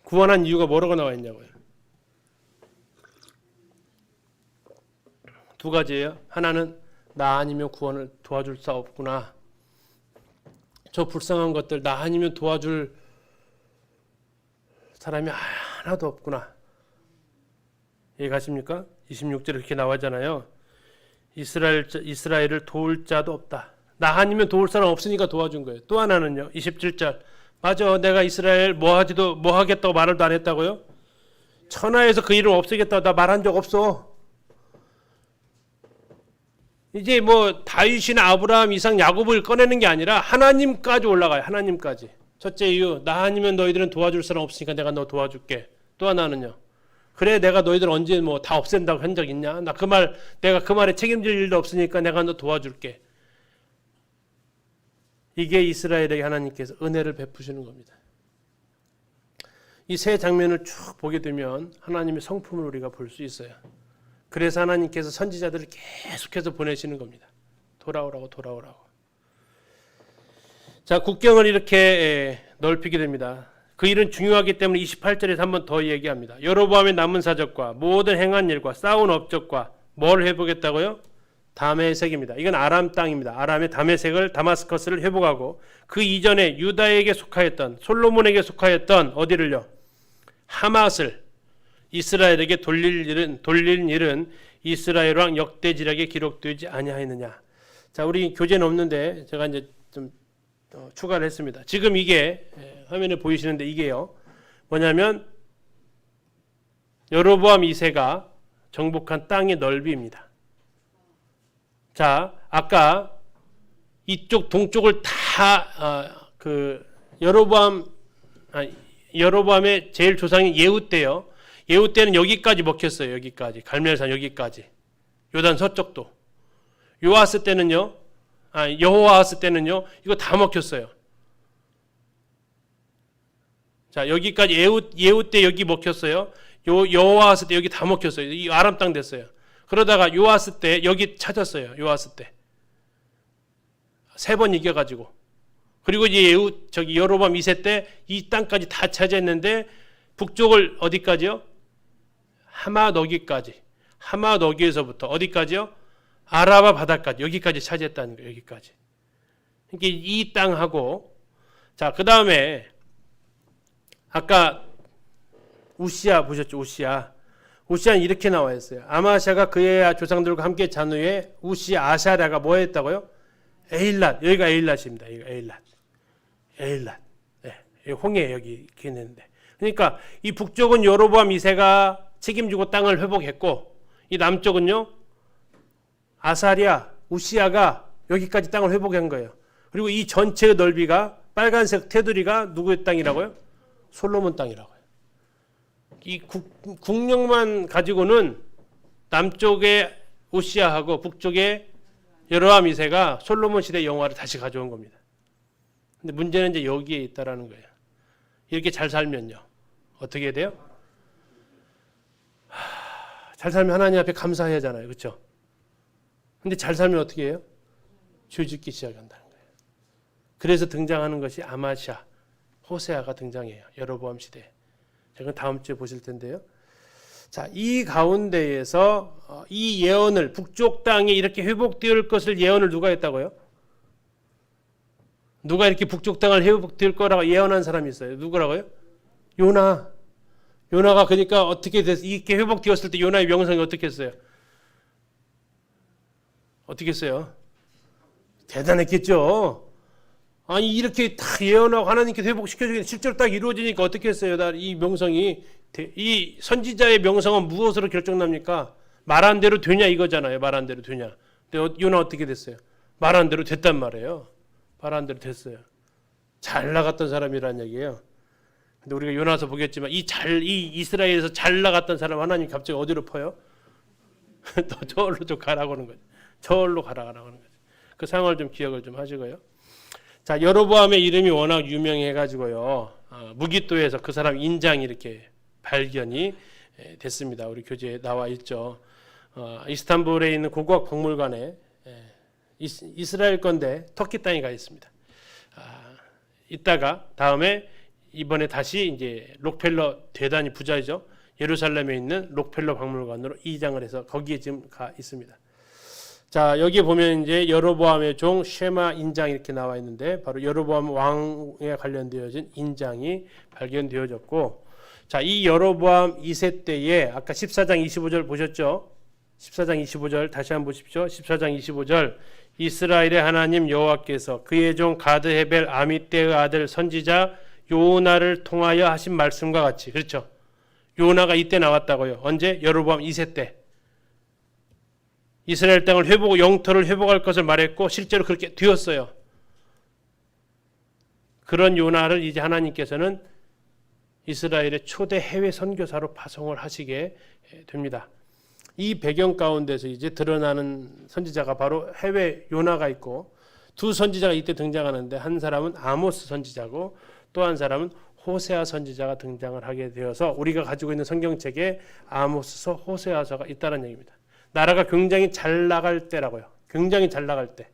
구원한 이유가 뭐라고 나와 있냐고요? 두 가지예요. 하나는 나 아니면 구원을 도와줄 수 없구나. 저 불쌍한 것들 나 아니면 도와줄 사람이 하나도 없구나. 이해가십니까? 26절에 이렇게 나와잖아요. 이스라엘을 도울 자도 없다. 나 아니면 도울 사람 없으니까 도와준 거예요. 또 하나는요. 27절. 맞아. 내가 이스라엘 뭐 하겠다고 말도 안 했다고요? 천하에서 그 이름 없애겠다고 나 말한 적 없어. 이제 뭐 다윗이나 아브라함, 이삭, 야곱을 꺼내는 게 아니라 하나님까지 올라가요. 하나님까지. 첫째 이유, 나 아니면 너희들은 도와줄 사람 없으니까 내가 너 도와줄게. 또 하나는요. 그래 내가 너희들 언제 뭐 다 없앤다고 한 적 있냐? 내가 그 말에 책임질 일도 없으니까 내가 너 도와줄게. 이게 이스라엘에게 하나님께서 은혜를 베푸시는 겁니다. 이 세 장면을 쭉 보게 되면 하나님의 성품을 우리가 볼 수 있어요. 그래서 하나님께서 선지자들을 계속해서 보내시는 겁니다. 돌아오라고. 자, 국경을 이렇게 넓히게 됩니다. 그 일은 중요하기 때문에 28절에서 한 번 더 얘기합니다. 여로보암의 남은 사적과 모든 행한 일과 쌓은 업적과 뭘 회복했다고요? 다메섹입니다. 이건 아람 땅입니다. 아람의 다마스커스를 회복하고 그 이전에 유다에게 속하였던 솔로몬에게 속하였던 어디를요? 하맛을 이스라엘에게 돌릴 일은 이스라엘 왕 역대지략에 기록되지 아니하였느냐. 자, 우리 교재는 없는데 제가 이제 좀 추가를 했습니다. 지금 이게 화면에 보이시는데 이게요. 뭐냐면 여로보암 2세가 정복한 땅의 넓이입니다. 자, 아까 이쪽 동쪽을 다 여로보암의 제일 조상인 예후 때요. 예후 때는 여기까지 먹혔어요. 여기까지 갈멜산 여기까지 요단 서쪽도. 여호와스 때는요 이거 다 먹혔어요. 자, 여기까지 예후 때 여기 먹혔어요. 여호와스 때 여기 다 먹혔어요. 이 아람 땅 됐어요. 그러다가 요아스 때 여기 찾았어요. 요아스 때. 3번 이겨가지고. 그리고 이제 여로보암 2세 때 이 땅까지 다 차지했는데 북쪽을 어디까지요? 하마너기까지. 하마너기에서부터 어디까지요? 아라바 바다까지. 여기까지 차지했다는 거예요. 여기까지. 그러니까 이 땅하고 자, 그 다음에 아까 우시아 보셨죠? 우시아는 이렇게 나와 있어요. 아마샤가 그의 조상들과 함께 잔 후에 우시아 아샤랴가 뭐 했다고요? 에일랏. 여기가 에일랏입니다. 여기가 에일랏. 네, 홍해 여기 이렇게 있는데. 그러니까 이 북쪽은 여로보암 2세가 책임지고 땅을 회복했고 이 남쪽은요 아사랴, 우시아가 여기까지 땅을 회복한 거예요. 그리고 이 전체의 넓이가 빨간색 테두리가 누구의 땅이라고요? 솔로몬 땅이라고요. 이 국력만 가지고는 남쪽의 우시아하고 북쪽의 여로보암 2세가 솔로몬 시대 영화를 다시 가져온 겁니다. 근데 문제는 이제 여기에 있다라는 거예요. 이렇게 잘 살면요. 어떻게 돼요? 잘 살면 하나님 앞에 감사해야 하잖아요. 그렇죠? 근데 잘 살면 어떻게 해요? 죄짓기 시작한다는 거예요. 그래서 등장하는 것이 아마샤, 호세아가 등장해요. 여로보암 시대에. 제가 다음 주에 보실 텐데요. 자, 이 가운데에서 이 예언을 북쪽 땅에 이렇게 회복될 것을 예언을 누가 했다고요? 누가 이렇게 북쪽 땅을 회복될 거라고 예언한 사람이 있어요. 누구라고요? 요나가 그러니까 어떻게 돼서 이렇게 회복되었을 때 요나의 명성이 어떻게 했어요? 어떻게 했어요? 대단했겠죠. 아니 이렇게 다 예언하고 하나님께서 회복시켜주기는 실제로 딱 이루어지니까 어떻게 했어요? 이 명성이 이 선지자의 명성은 무엇으로 결정납니까? 말한 대로 되냐 이거잖아요. 말한 대로 되냐. 근데 요나 어떻게 됐어요? 말한 대로 됐단 말이에요. 말한 대로 됐어요. 잘 나갔던 사람이라는 얘기예요. 근데 우리가 요나서 보겠지만 이 이스라엘에서 잘 나갔던 사람 하나님 갑자기 어디로 퍼요? 또 저울로 좀 가라고 하는 거죠. 저울로 가라고 하는 거죠. 그 상황을 좀 기억을 좀 하시고요. 자, 여로보암의 이름이 워낙 유명해가지고요. 무기또에서 그 사람 인장이 이렇게 발견이 됐습니다. 우리 교재에 나와 있죠. 이스탄불에 있는 고고학 박물관에 이스라엘 건데 터키 땅에 가 있습니다. 이따가 다음에 이번에 다시 이제 록펠러 대단히 부자이죠. 예루살렘에 있는 록펠러 박물관으로 이장을 해서 거기에 지금 가 있습니다. 자, 여기 보면 이제 여로보암의 종 쉐마 인장 이렇게 나와 있는데 바로 여로보암 왕에 관련되어진 인장이 발견되어졌고, 자, 이 여로보암 2세 때에 아까 14장 25절 보셨죠? 14장 25절 다시 한번 보십시오. 14장 25절 이스라엘의 하나님 여호와께서 그의 종 가드 헤벨 아미떼의 아들 선지자 요나를 통하여 하신 말씀과 같이, 그렇죠? 요나가 이때 나왔다고요. 언제? 여로보암 2세 때 이스라엘 땅을 회복, 영토를 회복할 것을 말했고 실제로 그렇게 되었어요. 그런 요나를 이제 하나님께서는 이스라엘의 초대 해외 선교사로 파송을 하시게 됩니다. 이 배경 가운데서 이제 드러나는 선지자가 바로 해외 요나가 있고, 두 선지자가 이때 등장하는데 한 사람은 아모스 선지자고 또 한 사람은 호세아 선지자가 등장을 하게 되어서 우리가 가지고 있는 성경책에 아모스서, 호세아서가 있다는 얘기입니다. 나라가 굉장히 잘 나갈 때라고요. 굉장히 잘 나갈 때.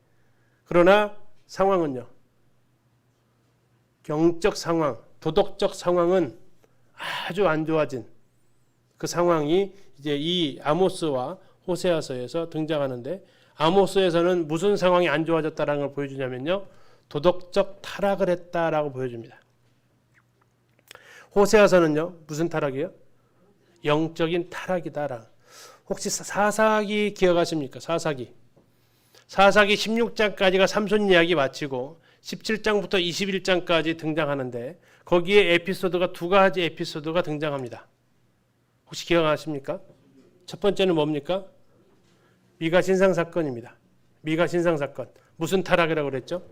그러나 상황은요, 경적 상황, 도덕적 상황은 아주 안 좋아진 그 상황이 이제 이 아모스와 호세아서에서 등장하는데, 아모스에서는 무슨 상황이 안 좋아졌다는 걸 보여주냐면요, 도덕적 타락을 했다라고 보여줍니다. 호세아서는요, 무슨 타락이에요? 영적인 타락이다라. 혹시 사사기 기억하십니까? 사사기 16장까지가 삼손 이야기 마치고 17장부터 21장까지 등장하는데 거기에 에피소드가 두 가지 에피소드가 등장합니다. 혹시 기억하십니까? 첫 번째는 뭡니까? 미가 신상 사건입니다. 미가 신상 사건. 무슨 타락이라고 그랬죠?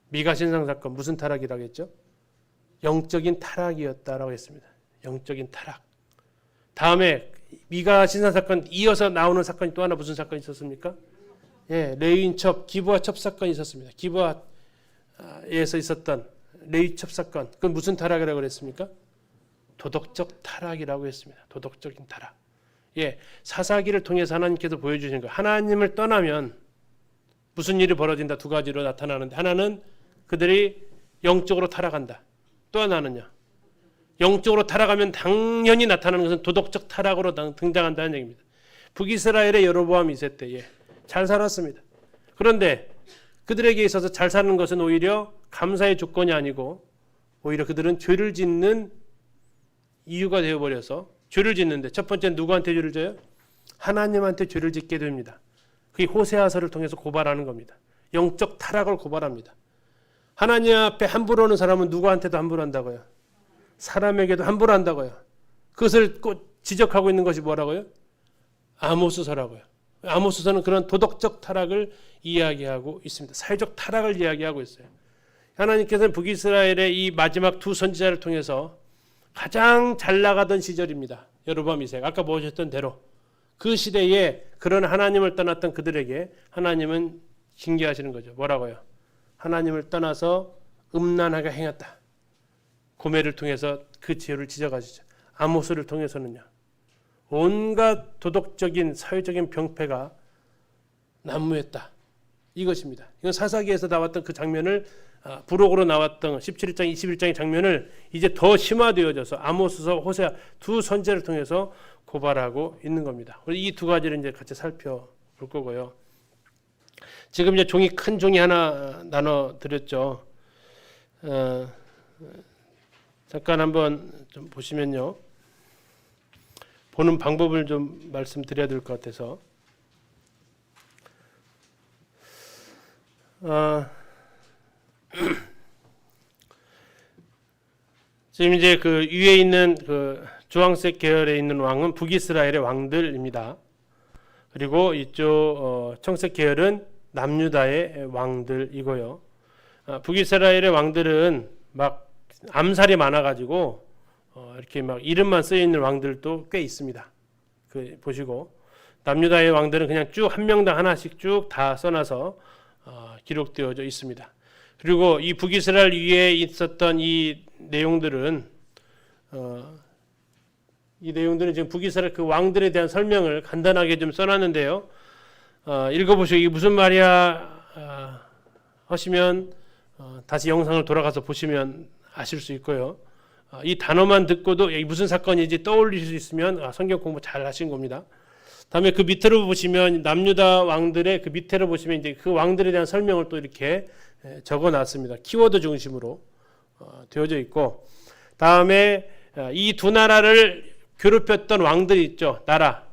미가 신상 사건 무슨 타락이라고 했죠? 영적인 타락이었다라고 했습니다. 영적인 타락. 다음에 미가 신상 사건 이어서 나오는 사건이 또 하나 무슨 사건이 있었습니까? 예, 레위인첩, 기브아 첩 사건이 있었습니다. 기브아에서 있었던 레위첩 사건. 그건 무슨 타락이라고 그랬습니까? 도덕적 타락이라고 했습니다. 도덕적인 타락. 예, 사사기를 통해서 하나님께서 보여주신 거예요. 하나님을 떠나면 무슨 일이 벌어진다. 두 가지로 나타나는데, 하나는 그들이 영적으로 타락한다. 또 하나는요, 영적으로 타락하면 당연히 나타나는 것은 도덕적 타락으로 등장한다는 얘기입니다. 북이스라엘의 여로보암 2세 때에 잘 살았습니다. 그런데 그들에게 있어서 잘 사는 것은 오히려 감사의 조건이 아니고 오히려 그들은 죄를 짓는 이유가 되어버려서 죄를 짓는데, 첫 번째는 누구한테 죄를 져요? 하나님한테 죄를 짓게 됩니다. 그게 호세아서를 통해서 고발하는 겁니다. 영적 타락을 고발합니다. 하나님 앞에 함부로 하는 사람은 누구한테도 함부로 한다고요? 사람에게도 함부로 한다고요. 그것을 꼭 지적하고 있는 것이 뭐라고요? 아모스서라고요. 아모스서는 그런 도덕적 타락을 이야기하고 있습니다. 사회적 타락을 이야기하고 있어요. 하나님께서는 북이스라엘의 이 마지막 두 선지자를 통해서 가장 잘 나가던 시절입니다. 여로보암 2세. 아까 보셨던 대로 그 시대에 그런 하나님을 떠났던 그들에게 하나님은 징계하시는 거죠. 뭐라고요? 하나님을 떠나서 음란하게 행했다. 고멜을 통해서 그 죄를 지적하시죠. 아모스를 통해서는요, 온갖 도덕적인 사회적인 병폐가 난무했다. 이것입니다. 이건 사사기에서 나왔던 그 장면을, 부록으로 나왔던 17장, 21장의 장면을 이제 더 심화되어져서 아모스서, 호세아 두 선지자를 통해서 고발하고 있는 겁니다. 이 두 가지를 이제 같이 살펴볼 거고요. 지금 이제 종이, 큰 종이 하나 나눠 드렸죠. 잠깐 한번 좀 보시면요, 보는 방법을 좀 말씀드려야 될 것 같아서. 지금 이제 그 위에 있는 그 주황색 계열에 있는 왕은 북이스라엘의 왕들입니다. 그리고 이쪽 청색 계열은 남유다의 왕들이고요. 북이스라엘의 왕들은 막 암살이 많아가지고 이렇게 막 이름만 쓰여 있는 왕들도 꽤 있습니다. 그 보시고, 남유다의 왕들은 그냥 쭉 한 명당 하나씩 쭉 다 써놔서 기록되어져 있습니다. 그리고 이 북이스라엘 위에 있었던 이 내용들은 지금 북이스라엘 그 왕들에 대한 설명을 간단하게 좀 써놨는데요. 읽어보시고 이게 무슨 말이야 하시면 다시 영상을 돌아가서 보시면 아실 수 있고요. 이 단어만 듣고도 무슨 사건인지 떠올릴 수 있으면 성경 공부 잘 하신 겁니다. 다음에 그 밑으로 보시면 남유다 왕들의 그 밑으로 보시면 이제 그 왕들에 대한 설명을 또 이렇게 적어놨습니다. 키워드 중심으로 되어져 있고, 다음에 이 두 나라를 괴롭혔던 왕들이 있죠. 나라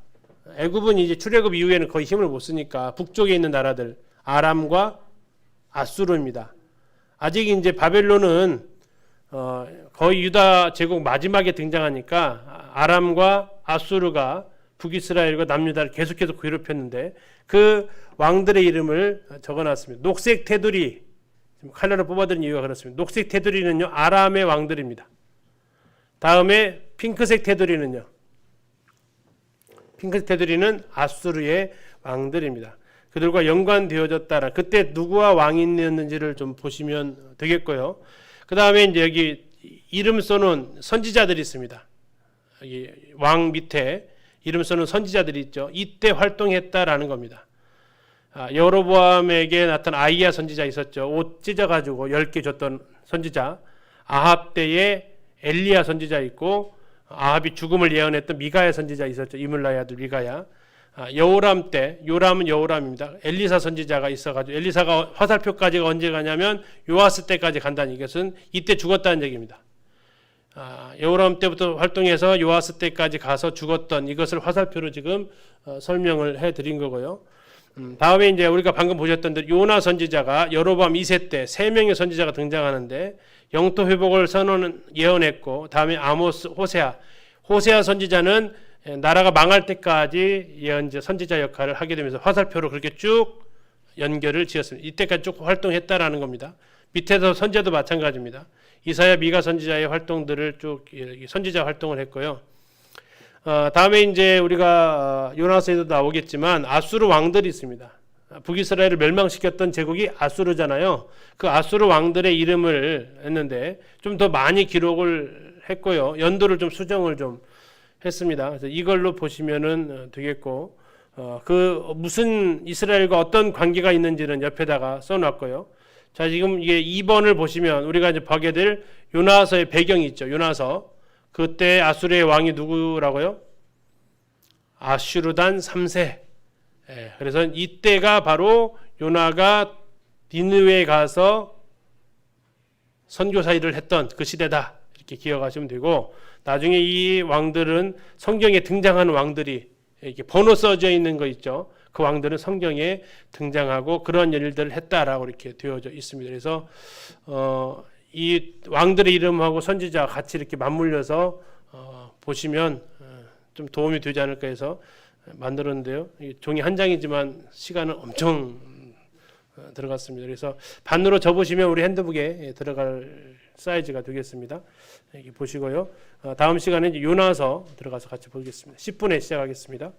애굽은 이제 출애굽 이후에는 거의 힘을 못 쓰니까 북쪽에 있는 나라들 아람과 아수르입니다. 아직 이제 바벨론은 거의 유다 제국 마지막에 등장하니까 아람과 아수르가 북이스라엘과 남유다를 계속해서 괴롭혔는데 그 왕들의 이름을 적어놨습니다. 녹색 테두리, 칼라로 뽑아드린 이유가 그렇습니다. 녹색 테두리는요 아람의 왕들입니다. 다음에 핑크색 테두리는요, 핑크색 테두리는 아수르의 왕들입니다. 그들과 연관되어졌다라, 그때 누구와 왕이 있는지를 좀 보시면 되겠고요. 그 다음에 이제 여기 이름 써놓은 선지자들이 있습니다. 여기 왕 밑에 이름 써놓은 선지자들이 있죠. 이때 활동했다라는 겁니다. 여로보암에게 나타난 아이야 선지자 있었죠. 옷 찢어가지고 10개 줬던 선지자. 아합 때에 엘리야 선지자 있고, 아합이 죽음을 예언했던 미가야 선지자 있었죠. 이물라의 아들 미가야. 여호람 때, 요람은 여호람입니다. 엘리사 선지자가 있어가지고, 엘리사가 화살표까지가 언제 가냐면 요아스 때까지 간다는, 이것은 이때 죽었다는 얘기입니다. 여호람 때부터 활동해서 요아스 때까지 가서 죽었던, 이것을 화살표로 지금 설명을 해드린 거고요. 다음에 이제 우리가 방금 보셨던 대로 요나 선지자가 여로보암 2세 때 3명의 선지자가 등장하는데 영토 회복을 예언했고, 다음에 아모스, 호세아 선지자는 나라가 망할 때까지 예언자 선지자 역할을 하게 되면서 화살표로 그렇게 쭉 연결을 지었습니다. 이때까지 쭉 활동했다라는 겁니다. 밑에서 선지자도 마찬가지입니다. 이사야, 미가 선지자의 활동들을 쭉 선지자 활동을 했고요. 다음에 이제 우리가 요나서에도 나오겠지만 아수르 왕들이 있습니다. 북이스라엘을 멸망시켰던 제국이 아수르잖아요. 그 아수르 왕들의 이름을 했는데 좀 더 많이 기록을 했고요. 연도를 좀 수정을 좀 했습니다. 그래서 이걸로 보시면은 되겠고, 그 무슨 이스라엘과 어떤 관계가 있는지는 옆에다가 써놨고요. 자, 지금 이게 2번을 보시면 우리가 이제 보게 될 요나서의 배경이 있죠. 요나서. 그때 아수르의 왕이 누구라고요? 아슈르단 3세. 그래서 이때가 바로 요나가 니느웨에 가서 선교사 일을 했던 그 시대다, 이렇게 기억하시면 되고, 나중에 이 왕들은 성경에 등장하는 왕들이 이렇게 번호 써져 있는 거 있죠. 그 왕들은 성경에 등장하고 그런 일들을 했다라고 이렇게 되어져 있습니다. 그래서 이 왕들의 이름하고 선지자 같이 이렇게 맞물려서 보시면 좀 도움이 되지 않을까 해서 만들었는데요. 종이 한 장이지만 시간은 엄청 들어갔습니다. 그래서 반으로 접으시면 우리 핸드북에 들어갈 사이즈가 되겠습니다. 여기 보시고요. 다음 시간에 요나서 들어가서 같이 보겠습니다. 10분에 시작하겠습니다.